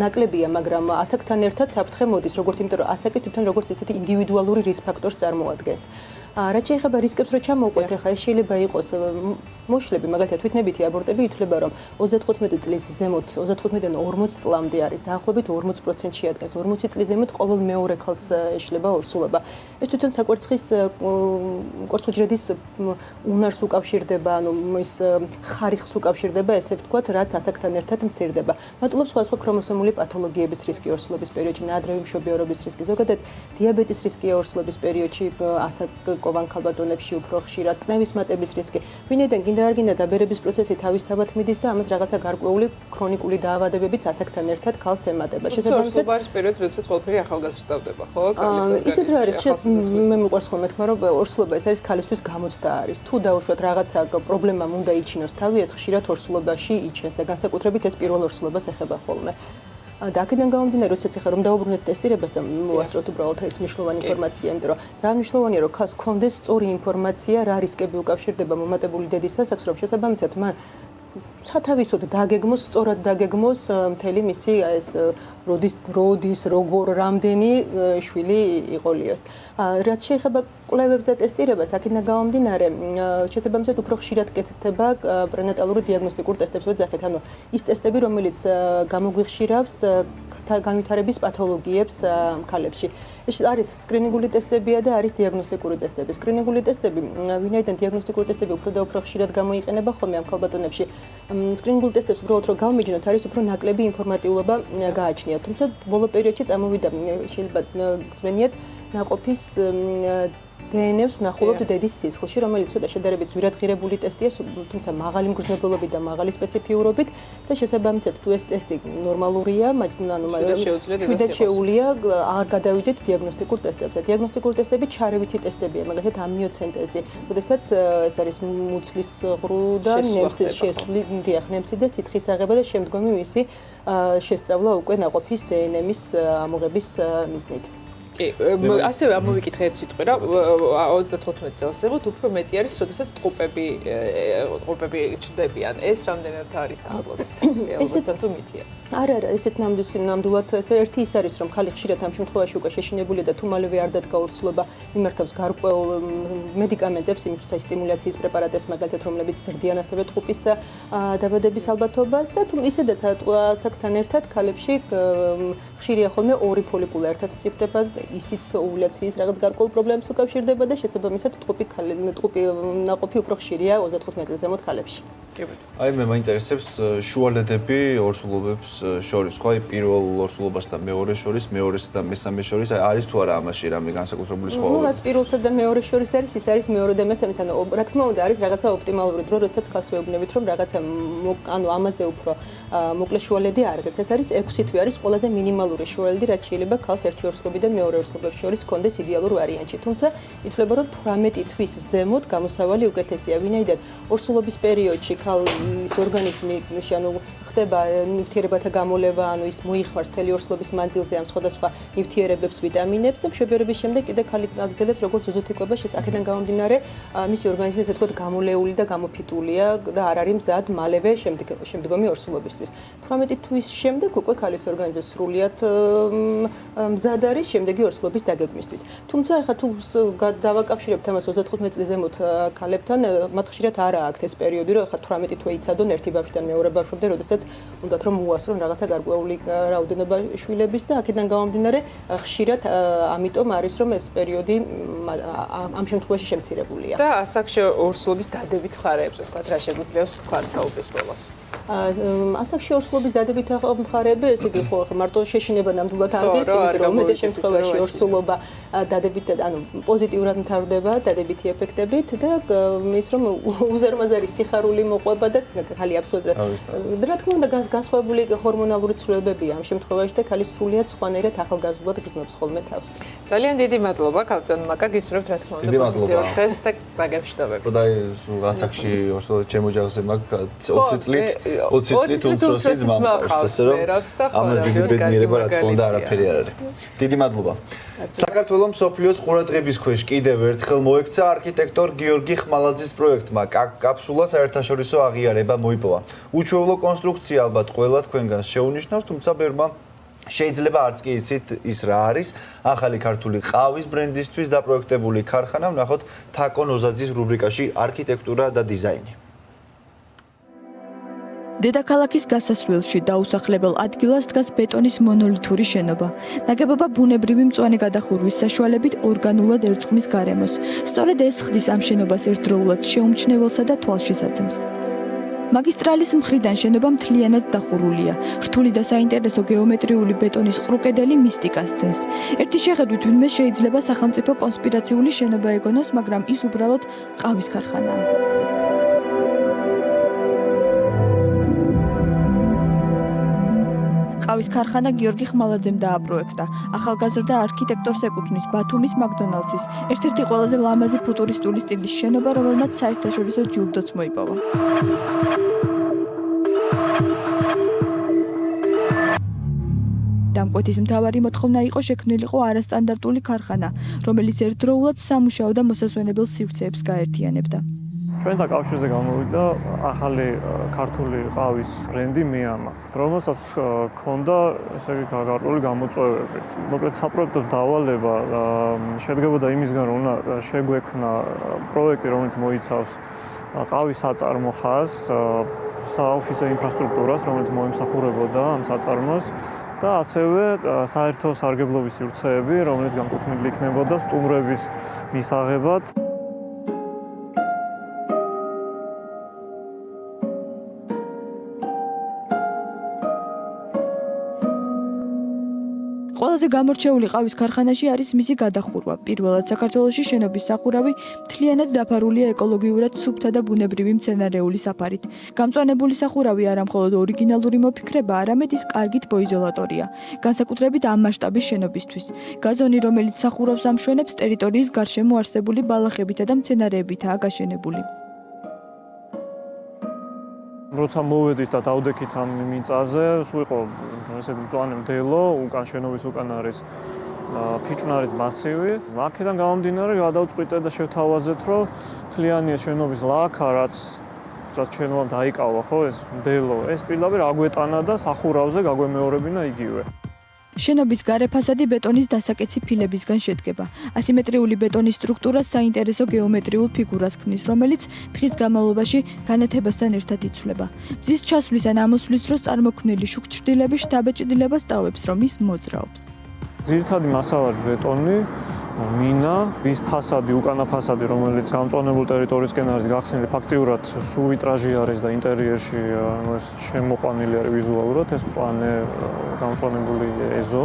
ნაკლებია, მაგრამ ასაკთან ერთად საფრთხე მოდის, როგორც იმიტომ რომ ასაკი თვითონ როგორც ესეთი ინდივიდუალური რისკ ფაქტორს წარმოადგენს. რაც შეეხება რისკებს, რო ჩამოვყვეთ, ახლა ეს შეიძლება იყოს მოშლები, მაგალითად თვითნებითი აბორტები ითვლება, რომ 35 წლის ზემოთ, 35-დან 40 წლამდე არის, დაახლოებით 40% შეადგენს. 40 წლის ზემოთ ყოველ მეორე ქალს ეშლება ორსულობა. ეს თვითონ საკვერცხის კვერცხუჯრედის უნარს უკავშირდება, ანუ ის ხარისხს უკავშირდება, ესე ვთქვათ, რაც ასაკთან ერთად მცირდება. მატულობს სხვადასხვა ქრომოსომული პათოლოგიების რისკი ორსულობის პერიოდში, ნაადრევი მშობიარობის რისკი, ზოგადად დიაბეტის რისკია ორსულობის პერიოდში, ასაკოვან ქალბატონებში უფრო ხშირად, წნევის მატების რისკი. ვინაიდან გინდა არ გინდა დაბერების პროცესი თავისთავად მიდის და ამას რაღაცა გარკვეული ქრონიკული დაავადებებიც ასაკთან ერთად ქალს ემატება. შესაბამისად არის პერიოდი, როდესაც ყველაფერი ახალგაზრდავდება, ხო? იცით რა არის? მე მიყვარს ხოლმე თქმა, რომ ორსულობა ეს არის ქალისთვის გამოცდა არის. თუ დაუშვათ რაღაცა პრობლემა უნდა იჩინოს თავი, ეს ხშირად ორსულობაში იჩენს და განსაკუთრებით ეს პირველ ორსულობას ეხება ხოლმე. და აქედან გამომდინარე, როდესაც ახლა რომ დავუბრუნდეთ ტესტირებას და მოვასწროთ უბრალოდ ეს მნიშვნელოვანი ინფორმაცია, იმიტომ რომ ძალიან მნიშვნელოვანია, რომ ქალს ჰქონდეს სწორი ინფორმაცია, რა რისკები უკავშირდება მომატებული დედის ასაკს, რომ შესაბამისად მან სათავისოდ დაგეგმოს, სწორად დაგეგმოს მთელი მისი ეს როდის, როგორ, რამდენი შვილი იყოლიოს. რაც შეეხება კვლევებს და ტესტირებას, აქედან გამომდინარე, შესაბამისად უფრო ხშირად კეთდება პრენატალური დიაგნოსტიკურ ტესტებს ვეძახით, ანუ ის ტესტები, რომელიც გამოგვიხშირავს განვითარების პათოლოგიებს ქალებში. ეს არის სკრინინგული ტესტებია და არის დიაგნოსტიკური ტესტები. სკრინინგული ტესტები, ვინაიდან დიაგნოსტიკური ტესტები უფრო და უფრო ხშირად გამოიყენება ხოლმე ამ ქალბატონებში, სკრინინგული ტესტებს უბრალოდ რომ გავმიჯნოთ, არის უფრო ნაკლები ინფორმატიულობა გააჩნია. თუმცა ბოლო პერიოდში წამოვიდა შეიძლება გსმენიათ ნაყოფის დნმ-ს ვნახულობთ დედის სისხლში, რომელიც ცოტა შედარებით ძვირადღირებული ტესტია, თუმცა მაღალი მგრძნობელობით და მაღალი სპეციფიურობით და შესაბამისად თუ ეს ტესტი ნორმალურია, მშვიდად შეუძლია არ გადავიდეთ დიაგნოსტიკურ ტესტებზე. დიაგნოსტიკური ტესტები ჩარევითი ტესტებია, მაგალითად ამიოცენტეზი, როდესაც ეს არის მუცლის ღრუ და ნემსის შესული, ნემსი და სითხის აღება და შემდგომი მისი შესწავლა უკვე ნაყოფის დნმ-ის ამოღების მიზნით. კი, ასევე ამოვიკითხე ერთ სიტყვი რა 35 წელს ეხოთ უფრო მეტი არის, როდესაც ტყუპები ჩნდებიან. ეს რამდენად არის ახლოს? რეალობასთან თუ მითია? არა, ესეც ნამდვილად ერთი ის არის, რომ ხალი ხშირად ამ შემთხვევაში უკვე შეშინებულია და თუ მალევე არ დადგა ორსულობა, მიმართავს გარკვეულ მედიკამენტებს, იმისთვის სტიმულაციის პრეპარატებს, მაგალითად, რომლებიც ზრდიან ასევე ტყუპის დაბადების ალბათობას და თუ ისედაც ასაკთან ერთად ხალებში ხშირია ხოლმე ორი ფოლიკულა ერთად მწიფდება, ისიც ოვულაციის რაღაც გარკვეულ პრობლემებს უკავშირდება და შესაბამისად ტყუპი ნაყოფი უფრო ხშირია 35 წელს ზემოთ ხალებში. აი მე მაინტერესებს შუალედები ორსულობებს შორის, ხო, აი პირველ ორსულობას და მეორეს შორის, მეორეს და მესამეს შორის, აი არის თუ არა ამაში რამე განსაკუთრებული სხვაობა? რაც პირველსა და მეორეს შორის არის, ის არის მეორე და მესამეც, ანუ რა თქმა უნდა არის რაღაცა ოპტიმალური დრო, როდესაც ხალხს ვეუბნებით, რომ რაღაცა ანუ ამაზე უფრო მოკლე შუალედი არ ღირს. ეს არის 6 თვე არის ყველაზე მინიმალური შუალედი, რაც შეიძლება ხალხს ერთი ორსულობიდან მეორე ორსულობებს შორის კონდეს იდეალურ ვარიანტში. თუმცა ითვლება, რომ 18 თვის ზემოთ გამოსავალი უკეთესია, ვინაიდან ორსულობის პერიოდში ხალხის ორგანიზმი ანუ ხდება ნივთიერებათა გამოლევა, ანუ ის მოიხმარს მთელი ორსულობის მანძილზე ამ სხვადასხვა ნივთიერებებს, ვიტამინებს და მშობიარობის შემდეგ კიდე ხალი აგრძელებს როგორც უზუთიკობა, აქედან გამომდინარე, მისი ორგანიზმი ესე ვთქვათ გამოლეული და გამოფიტულია და არ არის მზად მალევე შემდგომი ორსულობისთვის. 18 თვის შემდეგ უკვე ხალის ორგანიზმი სრულიად მზად არის შემდეგი ორსულობის დაგეგმისთვის. თუმცა ეხლა თუ დავაკავშირებთ ამას 35 წლის ზემოთ ქალებთან, მათ ხშირად არა აქვთ ეს პერიოდი, რომ ეხლა 18 თვე იცადონ ერთი ბავშვიდან მეორე ბავშვამდე, როდესაც უნდათ რომ მოასწრონ რაღაცა გარკვეული რაოდენობა შვილების და აქედან გამომდინარე ხშირად ამიტომ არის რომ ეს პერიოდი ამ შემთხვევაში შემცირებულია. და ასაკში ორსულობის დადებით მხარეებზე თქვა რა შეგვიძლია თქვა საუბრის ბოლოს. ასაკში ორსულობის დადებით მხარეები, ესე იგი ხო მარტო შეშინება ნამდვილად არ ღირს, იმიტომ რომ უმეტეს შემთხვევაში ორსულობა დადებით ანუ პოზიტიურად მთავრდება დადებითი ეფექტებით და ის რომ უზარმაზარი სიხარული მოყვება და ხალი აბსოლუტურად რა თქმა უნდა განსხვავებული ჰორმონალური ცვლილებებია ამ შემთხვევაში და ხალი სრულიად სხვანაირად ახალგაზრდულად გრძნობს ხოლმე თავს. ძალიან დიდი მადლობა კაპიტან მაკა, გისურვებთ რა თქმა უნდა პოზიტიურ დღეს და დაგემშვიდობებით. და ასაკში ორსულობა ჩემოჯახზე მაგ 20 წლით უმცროსი ძმა მყავს, და ამას დიდი ბედნიერება რა თქმა უნდა არაფერი არ არის. დიდი მადლობა. საქართველოს მსოფლიოს ყურადღების ქვეშ კიდევ ერთხელ მოექცა არქიტექტორ გიორგი ხმალაძის პროექტმა კაფსულა საერთაშორისო აღიარება მოიპოვა. უჩვეულო კონსტრუქცია ალბათ ყველა თქვენგანს შეუნიშნავს, თუმცა ბერმა შეიძლება არც კი იცით ის რა არის. ახალი ქართული ყავის ბრენდისთვის დაპროექტებული ქარხანა ვნახოთ თაკო ნოზაძის რუბრიკაში არქიტექტურა და დიზაინი. დედაქალაქის გასასვლელში დაუსახლებელ ადგილას დგას ბეტონის მონოლითური შენობა. ნაგებობა ბუნებრივი მწვანე გადახურვის საშუალებით ორგანულად ერწყმის გარემოს. სწორედ ეს ხდის ამ შენობას ერთდროულად შეუმჩნეველსა და თვალშისაცემს. მაგისტრალის მხრიდან შენობა მთლიანად დახურულია. რთული და საინტერესო გეომეტრიული ბეტონის ყრუკედელი მისტიკას ძენს. ერთი შეხედვით ვინმე შეიძლება სახელმწიფო კონსპირაციული შენობა ეგონოს, მაგრამ ის უბრალოდ ყავის ქარხანაა. ყავის ქარხანა გიორგი ხმალაძემ დააპროექტა. ახალგაზრდა არქიტექტორს ეკუთვნის ბათუმის მაკდონალდსის, ერთ-ერთი ყველაზე ლამაზი ფუტურისტული სტილის შენობა, რომელმაც საერთაშორისო ჯილდოც მოიპოვა. დამკვეთის მთავარი მოთხოვნა იყო შექმნილიყო არასტანდარტული ქარხანა, რომელიც ერთდროულად სამუშაო და მოსასვენებელ სივრცეებს გაერთიანებდა. ჩვენთან კავშირზე გამოვიდა ახალი ქართული ყავის ბრენდი მეამა, რომელსაც ჰქონდა ესე იგი გარკვეული გამოწვევები. მოკლედ საპროექტო დავალება შედგებოდა იმისგან, რომ უნდა შეგვექმნა პროექტი, რომელიც მოიცავს ყავის საწარმო ხაზს, საოფისე ინფრასტრუქტურას, რომელიც მოემსახურებოდა ამ საწარმოს და ასევე საერთო სარგებლობის სივრცეები, რომელიც განკუთვნილი იქნებოდა სტუმრების მისაღებად. ყველაზე გამორჩეული ყავის ქარხანაში არის მისი გადახურვა. პირველად საქართველოში შენობის სახურავი მთლიანად დაფარულია ეკოლოგიურად სუფთა და ბუნებრივი მცენარეული საფარით. გამწვანებული სახურავი არა მხოლოდ ორიგინალური მოფიქრება, არამედ ის კარგით მოიზოლატორია, განსაკუთრებით ამ მასშტაბის შენობისთვის. გაზონი, რომელიც სახურავს ამშვენებს, ტერიტორიის გარშემო არსებული ბალახებითა და მცენარეებითაა გაშენებული. როცა მოვედით და დავდექით ამ მიწაზე, ვიყო ესე მწვანე მდელო, უკან შენობის უკან არის ფიჭვნარის მასივი. აქედან გამომდინარე გადავწყვიტე და შევთავაზეთ, რომ მთლიანი შენობის ლაქა, რაც ჩვენმა დაიკავა, ხო, ეს მდელო, ეს პირდაპირ აგვეტანა და სახურავზე გაგვემეორებინა იგივე. შენობის გარე ფასადი ბეტონის დასაკეცი ფილებისგან შედგება. ასიმეტრიული ბეტონის სტრუქტურა საინტერესო გეომეტრიულ ფიგურას ქმნის, რომელიც დღის განმავლობაში განათებასთან ერთად იცვლება. მზის ჩასვლის ან ამოსვლის დროს წარმოქმნილი შუქჭრდილები შთაბეჭდილებას ტოვებს, რომ ის მოძრაობს. ძირითადი მასალა ბეტონი, მინა, ის ფასადი, უკანა ფასადი, რომელიც გამწვანებულ ტერიტორიისკენ არის გახსნილი, ფაქტიურად სულ ვიტრაჟი არის და ინტერიერში ეს შემოყვანილი არის ვიზუალურად ეს მწვანე გამწვანებული ეზო.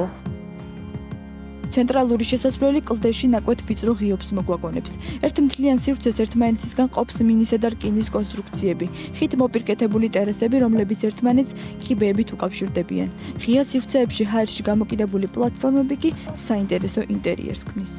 ცენტრალური შესასვლელი კლდეში ნაკვეთ ვიწრო ღიობს მოგვაგონებს. ერთ მთლიან სივრცეს ერთმანეთისგან ყოფს მინისა და რკინის კონსტრუქციები, ხით მოპირკეთებული ტერასები, რომლებიც ერთმანეთს კიბეებით უკავშირდებიან. ღია სივრცეებში ჰაერში გამოკიდებული პლატფორმები კი საინტერესო ინტერიერს ქმნის.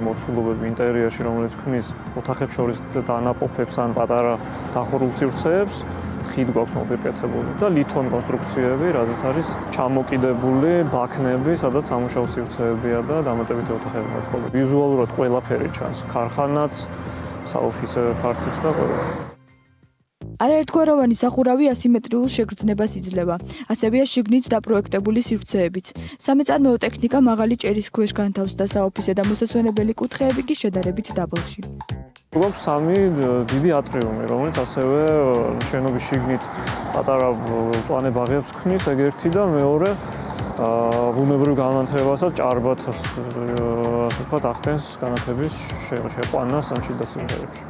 მოცულობები ინტერიერში, რომელიც ქმნის ოთახებს შორის დანაყოფებს ან პატარა დახურულ სივრცეებს, ხიდ გვაქვს მოპირკეთებული და ლითონ კონსტრუქციები, რაზეც არის ჩამოკიდებული ბაქნები, სადაც სამუშაო სივრცეებია და დამატებითი ოთახები მოწყობილი. ვიზუალურად ყველაფერი ჩანს, ქარხანაც, საოფისე ფართიც და ყველა. არაერთგვაროვანი სახურავი ასიმეტრიულ შეგრძნებას იძლევა. ასევეა შიგნით დაპროექტებული სივრცეებიც. სამეწარმეო ტექნიკა მაღალი ჭერის ქვეშ განთავს და საოფისე და მოსასვენებელი კუთხეები კი შედარებით დაბალში. გვაქვს სამი დიდი ატრიუმი, რომელიც ასევე შენობის შიგნით პატარა მწვანე ბაღებს ქმნის, ეგ ერთი და მეორე ბუნებრივ განათებასაც ჭარბად ვთქვათ ახდენს განათების შეყვანას ამ შიდა სიმღერებში.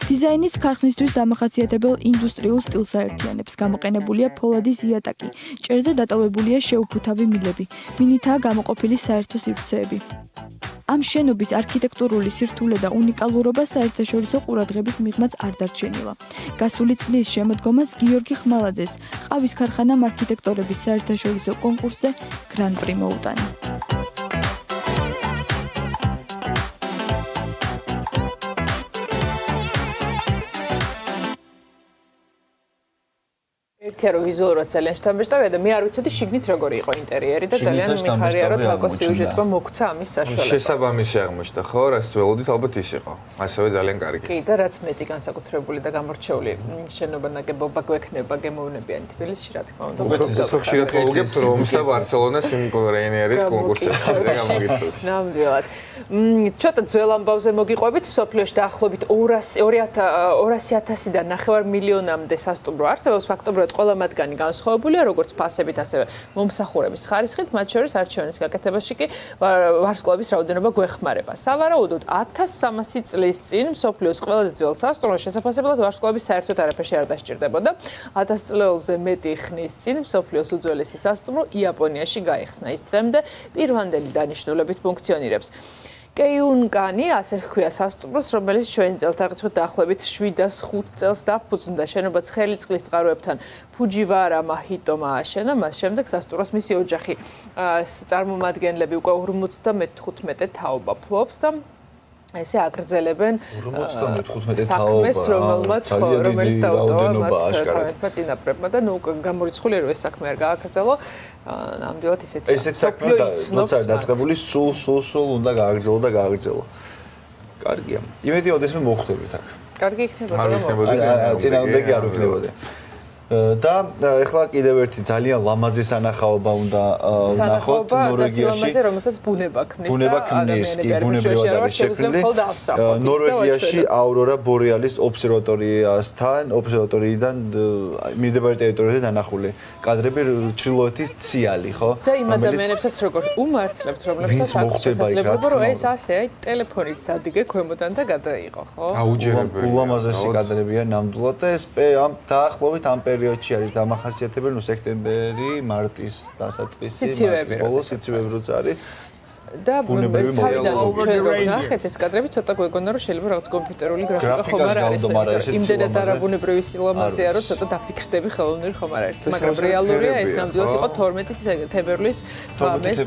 დიზაინის ქარხნისთვის დამახასიათებელ ინდუსტრიულ სტილს აერთიანებს. გამოყენებულია ფოლადის იატაკი, ჭერზე დატოვებულია შეუფუთავი მილები, მინითაა გამოყოფილი საერთო სივრცეები. ამ შენობის არქიტექტურული სირთულე და უნიკალურობა საერთაშორისო ყურადღების მიღმაც არ დარჩენილა. გასული წლის შემოდგომას გიორგი ხმალაძეს ყავის ქარხანამ არქიტექტორების საერთაშორისო კონკურსზე გრან-პრი მოუტანა. ერთია რომ ვიზუალურად ძალიან შთამბეჭდავია და მე არ ვიცოდი შიგნით როგორი იყო ინტერიერი და ძალიან მიხარია რომ თაკო სიუჟეტმა მოგცა ამის საშუალება. შესაბამისი აღმოჩნდა ხო, რაც ველოდით ალბათ ის იყო. ასევე ძალიან კარგი. კი და რაც მეტი განსაკუთრებული და გამორჩეული შენობა ნაგებობა გვექნება გემოვნებიანი თბილისში რა თქმა უნდა. უფრო ხშირად მოვუგებთ რომს და ბარსელონას იმ რენიერის კონკურსებში და გამოგიწევს. ნამდვილად. ცოტა ძველ ამბავზე მოგიყვებით, მსოფლიოში დაახლოებით 200,000-დან 9 მილიონამდე სასტუმრო არსებობს, ფაქტობრივად ყველა მათგანი განსხვავებულია, როგორც ფასებით, ასევე მომსახურების ხარისხით, მათ შორის არჩევანის გაკეთებაში კი ვარსკვლავის რაოდენობა გვეხმარება. სავარაუდოდ 1300 წლის წინ მსოფლიოს ყველაზე ძველ სასტუმროს შესაძლებლად ვარსკვლავის საერთოდ არაფერში არ დასჭირდებოდა. 1000 წლეულზე მეტი ხნის წინ მსოფლიოს უძველესი სასტუმრო იაპონიაში გაიხსნა. ის დღემდე პირვანდელი დანიშნულებით ფუნქციონირებს. კეიუნკანი, ასე ჰქვია სასტუმროს, რომელიც ჩვენი წელთაღრიცხვით დაახლოებით 705 წელს დაფუძნდა. შენობა ცხელი წყლის წყაროებთან ფუჯივარა მაჰიტომა ააშენა. მას შემდეგ სასტუმროს მისი ოჯახი წარმომადგენლები უკვე 55 თაობა ფლობს და ესე აგრძელებენ 55 საქმეს, რომელიც დაუტოვა მათ თავიანთმა წინაპრებმა და ნუ გამორიცხული რომ ეს საქმე არ გააგრძელო, ნამდვილად ისეთი. ესეთ საქმე დაწყებული სულ უნდა გააგრძელო. კარგია. იმედი ოდესმე მოხვდებით აქ. კარგი იქნება და მოხდებით. წინააღმდეგი არ ვიქნებოდი. და ეხლა კიდევ ერთი ძალიან ლამაზი სანახაობა უნდა ვნახოთ ნორვეგიაში. რომელსაც ბუნება ქმნის ბუნება ქმნის, კი, ბუნებრივად არის შექმნილი. ნორვეგიაში აურორა ბორეალის ობსერვატორიიდან მიმდებარე ტერიტორიაზე დანახული კადრები ჩრდილოეთის ციალი, ხო? და იმ ადამიანებსაც როგორ უმართლებთ, რომლებსაც აქვს შესაძლებლობა, რომ ეს ასე აი ტელეფონით დადგე ქვემოდან და გადაიღო, ხო? აუჯერებელი. ულამაზესი კადრებია ნამდვილად და ეს ამ დაახლოებით ამ პერიოდში არის დამახასიათებელი, ნუ სექტემბერი, მარტის დასაწყისი, სიცივეები, ბოლოს სიცივეები როცა არის. და თავიდან ჩვენ რო ნახეთ ეს კადრები ცოტა გვეგონა რომ შეიძლება რაღაც კომპიუტერული გრაფიკა ხომ არ არის, იმიტომ იმდენად არაბუნებრივი სილამაზეა რომ ცოტა დაფიქრდები ხელოვნური ხომ არ არის, მაგრამ რეალურია ეს ნამდვილად იყო 12 თებერვლის ღამეს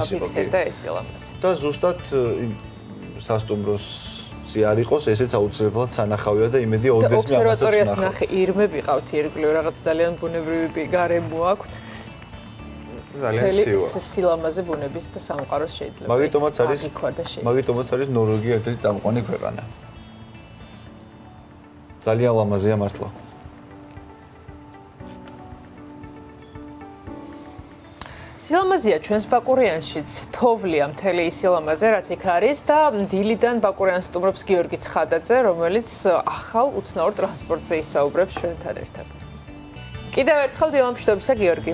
დაფიქსირდა ეს სილამაზე. და ზუსტად სასტუმროს არ იყოს, ესეც აუცილებლად სანახავია და იმედია ოდესმე ამასაც ობსერვატორიას ნახე, ირმები ყავთ ირგვლივ, რაღაც ძალიან ბუნებრივი გარემო აქვთ. ძალიან ცივა. სილამაზე ბუნების და სამყაროს შეიძლება. მაგიტომაც არის ნორვეგია ერთ-ერთი წამყვანი ქვეყანა. ძალიან ლამაზია მართლა. სილამაზეა ჩვენს ბაკურიანშიც, თოვლია მთელი ის სილამაზე, რაც იქ არის და დილიდან ბაკურიანს სტუმრობს გიორგი ცხადაძე, რომელიც ახალ უცნაურ ტრანსპორტზე ისაუბრებს ჩვენთან ერთად. კიდევ ერთხელ დილამშვიდობისა გიორგი.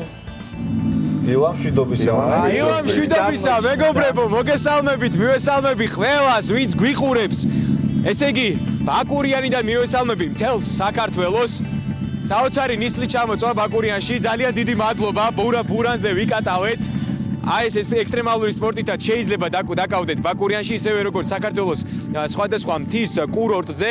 დილამშვიდობისა. დილამშვიდობისა, მეგობრებო, მოგესალმებით, მივესალმები ყველას, ვინც გვიყურებს. ესე იგი, ბაკურიანიდან მივესალმები მთელს საქართველოს. საოცარი ნისლი ჩამოწვა ბაკურიანში, ძალიან დიდი მადლობა, ბურანზე ვიკატავეთ. აი ეს ექსტრემალური სპორტითაც შეიძლება დაკავდეთ ბაკურიანში, ისევე როგორც საქართველოს სხვადასხვა მთის კურორტზე.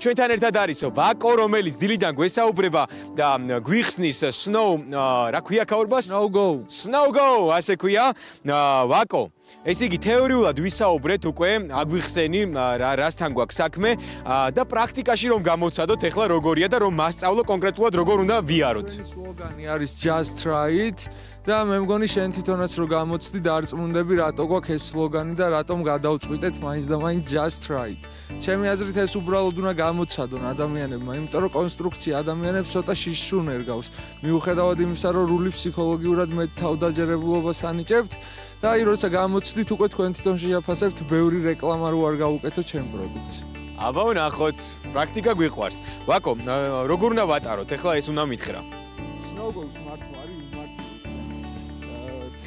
ჩვენთან ერთად არის ვაკო, რომელიც დილიდან გვესაუბრება და გვიხსნის snow, რა ქვია ქაურბას? Snow go, ასე ქვია. ვაკო, ესე იგი თეორიულად ვისაუბრეთ უკვე, აგვიხსენი რასთან გვაქვს საქმე და პრაქტიკაში რომ გამოცადოთ ახლა როგორია და რომ მასწავლო კონკრეტულად როგორ უნდა ვიაროთ. სლოგანი არის just try it და მე მგონი შენ თვითონაც რო გამოცდი დარწმუნდები რატო გვაქვს ეს სლოგანი და რატომ გადავწყვიტეთ მაინც და მაინც just try it. ჩემი აზრით ეს უბრალოდ უნდა გამოცადონ ადამიანებმა, იმიტომ რომ კონსტრუქცია ადამიანებს ცოტა შიშს უნერგავს. მიუხედავად იმისა, რომ რული ფსიქოლოგიურად მე თავდაჯერებულობას ანიჭებთ და აი როცა გამოცდით უკვე თქვენ თვითონ შეაფასებთ ბევრი რეკლამა რო არ გავუკეთო ჩემ პროდუქტს. აბა ვნახოთ, პრაქტიკა გვიყვარს. ვაკო, როგორ უნდა ვატაროთ? ახლა ეს უნდა მითხრა. Snow goes მართლა არის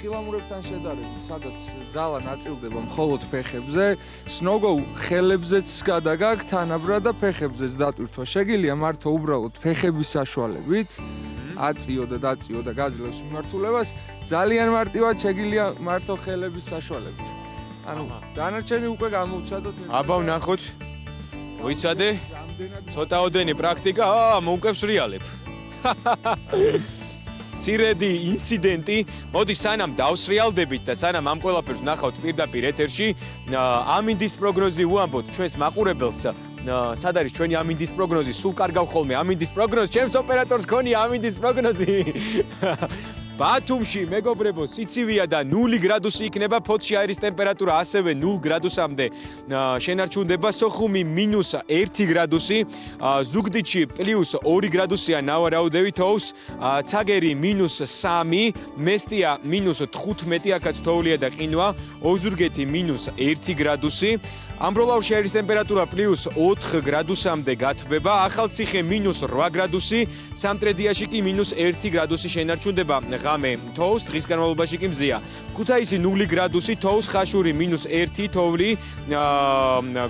თხილამურებთან შედარებით, სადაც ძალა ნაწილდება მხოლოდ ფეხებზე, snow go ხელებზეც გადაგაქვს თანაბრად და ფეხებზეც დატვირთვა. შეგიძლია მართო უბრალოდ ფეხების საშუალებით აწიო და დაწიო და გაძლევს მიმართულებას, ძალიან მარტივად შეგიძლია მართო ხელების საშუალებით. ანუ დანარჩენი უკვე გამოვცადოთ. აბა ვნახოთ. მოიცადე? ცოტაოდენი პრაქტიკა, მომკევს რეალებ. ცირედი ინციდენტი, მოდი სანამ დავსრიალდებით და სანამ ამ ყველაფერს ვნახავთ პირდაპირ ეთერში, ამინდის პროგნოზი უამბოთ ჩვენს მაყურებელს. სად არის ჩვენი ამინდის პროგნოზი? სულ კარგავ ხოლმე ამინდის პროგნოზი, ჩემს ოპერატორს ქონია ამინდის პროგნოზი. ბათუმში მეგობრებო სიცივეა და 0 გრადუსი იქნება, ფოთში აირის ტემპერატურა ასევე 0 გრადუსამდე შენარჩუნდება, სოხუმი -1 გრადუსი, ზუგდიდში +2 გრადუსია ნავარაუდევი თოვლს, ცაგერი -3, მესტია -15, აქაც თოვლია და ყინვა, ოზურგეთი -1 გრადუსი, ამბროლაურში აირის ტემპერატურა +4 გრადუსამდე გათბება, ახალციხე -8 გრადუსი, სამტრედიაში კი -1 გრადუსი შენარჩუნდება ღამე თოვლს, დღის განმავლობაში კი მზია. ქუთაისი 0 გრადუსი, თოვლს, ხაშური -1, თოვლი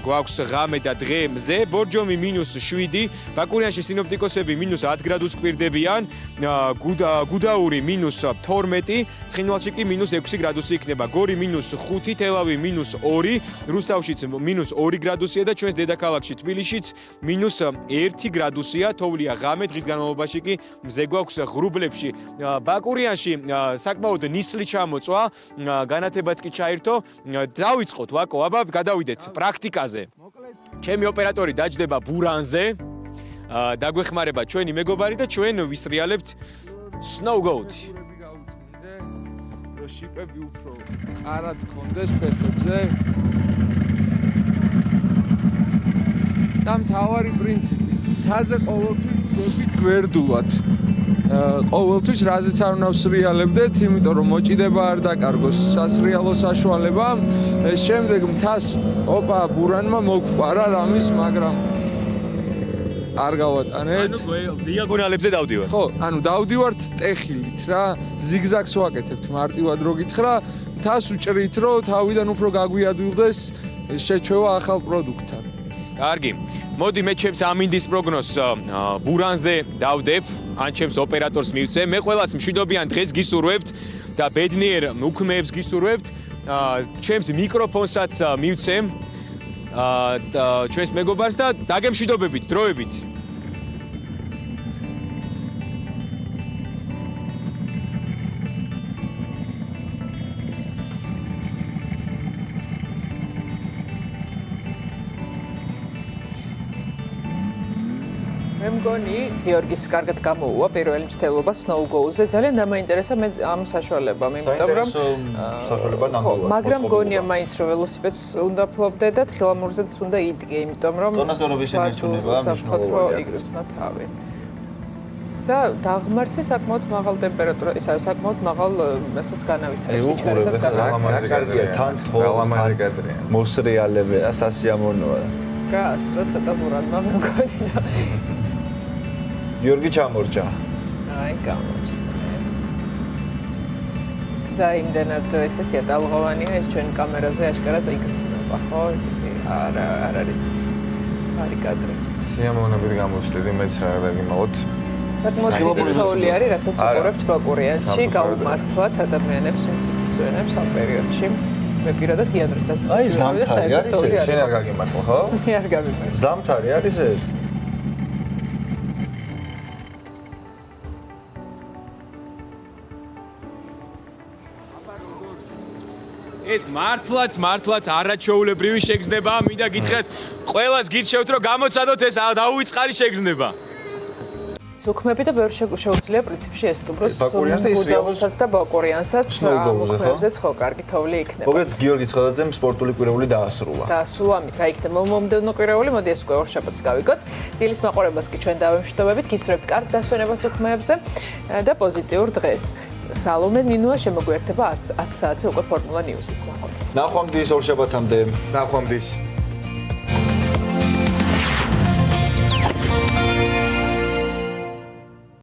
გვაქვს ღამე და დღე მზე, ბორჯომი -7, ბაკურიანში სინოპტიკოსები -10 გრადუსს კვირდებიან, გუდაური -12, ცხინვალში კი -6 გრადუსი იქნება, გორი -5, თელავი -2, რუსთავშიც -2 გრადუსია და ჩვენს დედაქალაქში თბილისშიც -1 გრადუსია, თოვლია ღამე, დღის განმავლობაში კი მზე გვაქვს ღრუბლებში. ბაკურიანში საკმაოდ ნისლი ჩამოწვა, განათებაც კი ჩაირთო. დავიწყოთ ვაკო, აბა გადავიდეთ პრაქტიკაზე. ჩემი ოპერატორი დაჯდება ბურანზე. დაგვეხმარება ჩვენი მეგობარი და ჩვენ ვისრიალებთ snow goat-ი. რომ შიპები უფრო ყარად კონდეს ფეხებზე. და მთავარი პრინციპი, მთაზე ყოველთვის გვერდულად. ყოველთვის რაზეც არ უნდა ვსრიალებდეთ, იმიტომ რომ მოჭიდება არ დაკარგოს სასრიალო საშუალება. შემდეგ მთას ოპა ბურანმა მოგვყარა რამის, მაგრამ არ გავატანეთ. დიაგონალებზე დავდივართ. ხო, ანუ დავდივართ ტეხილით რა, ზიგზაგს ვაკეთებთ მარტივად რო გითხრა, მთას უჭრით რომ თავიდან უფრო გაგვიადვილდეს შეჩვევა ახალ პროდუქტთან. კარგი. მოდი მე ჩემს ამინდის პროგნოზს ბურანზე დავდებ, ან ჩემს ოპერატორს მივცე. მე ყველას მშვიდობიან დღეს გისურვებთ და ბედნიერ უქმეებს გისურვებთ. ჩემს მიკროფონსაც მივცემ ჩვენს მეგობარს და დაგემშვიდობებით დროებით. მე მგონი გიორგის კარგად გამოუვა პირველი მცდელობა Snow Go-ზე. ძალიან დამაინტერესა მე ამ საშუალებამ, იმიტომ რომ საშუალება ნამდვილად. მაგრამ მგონია მაინც რომ ველოსიპედს უნდა ფლობდე და თხილამურზეც უნდა იდგე, იმიტომ რომ წონასწორობის ენერგიულობა მიშნელია თავი. და დაღმართზე საკმაოდ მაღალ ტემპერატურა, ისა საკმაოდ მაღალ მასაც განავითარებს, სიჩქარესაც განავითარებს. კარგია, თან მოსრიალებია, სასიამოვნოა. გასწრო ცოტა ბურანმა მე მგონი და გიორგი ჩამორჩა. აი, გამორჩა. გზა იმდენად ესეთია ტალღოვანია, ეს ჩვენ კამერაზე აშკარად იგრძნობა, ხო? ესეთი არ არის არი კადრი. სიამოვნებით გამოჩნდი, მეც რა გაგიმალოთ. საკმაოდ დიდი თოვლი არის, რასაც უყურებთ ბაკურიანში, გაუმართლად ადამიანებს, ვინც იკისვენებს ამ პერიოდში. მე პირადად იანვრს და აი, ზამთარი არის ეს. შენ არ გაგიმართლა, ხო? მე არ გამიმართლა. ზამთარი არის ეს. ეს მართლაც არაჩვეულებრივი შეგრძნება, მინდა გითხრათ, ყველას გირჩევთ, რომ გამოცადოთ ეს დაუვიწყარი შეგრძნება. უქმები და ბევრი შეუძლია პრინციპში ეს თუბროს მუდალსაც და ბაკურიანსაც უქმებზეც ხო კარგი თოვლი იქნება. მოგეთ გიორგი ცხელაძემ სპორტული კვირეული დაასრულა. დაასრულა ამით რა იქნება მომდევნო კვირეული, მოდი ეს უკვე ორშაბათს გავიგოთ. დილის მაყურებელს კი ჩვენ დავემშვიდობებით, გისურვებთ კარგ დასვენებას უქმეებზე და პოზიტიურ დღეს. სალომე ნინოა შემოგვიერთება 10 საათზე უკვე ფორმულა ნიუსით. ნახვამდის. ნახვამდის ორშაბათამდე. ნახვამდის.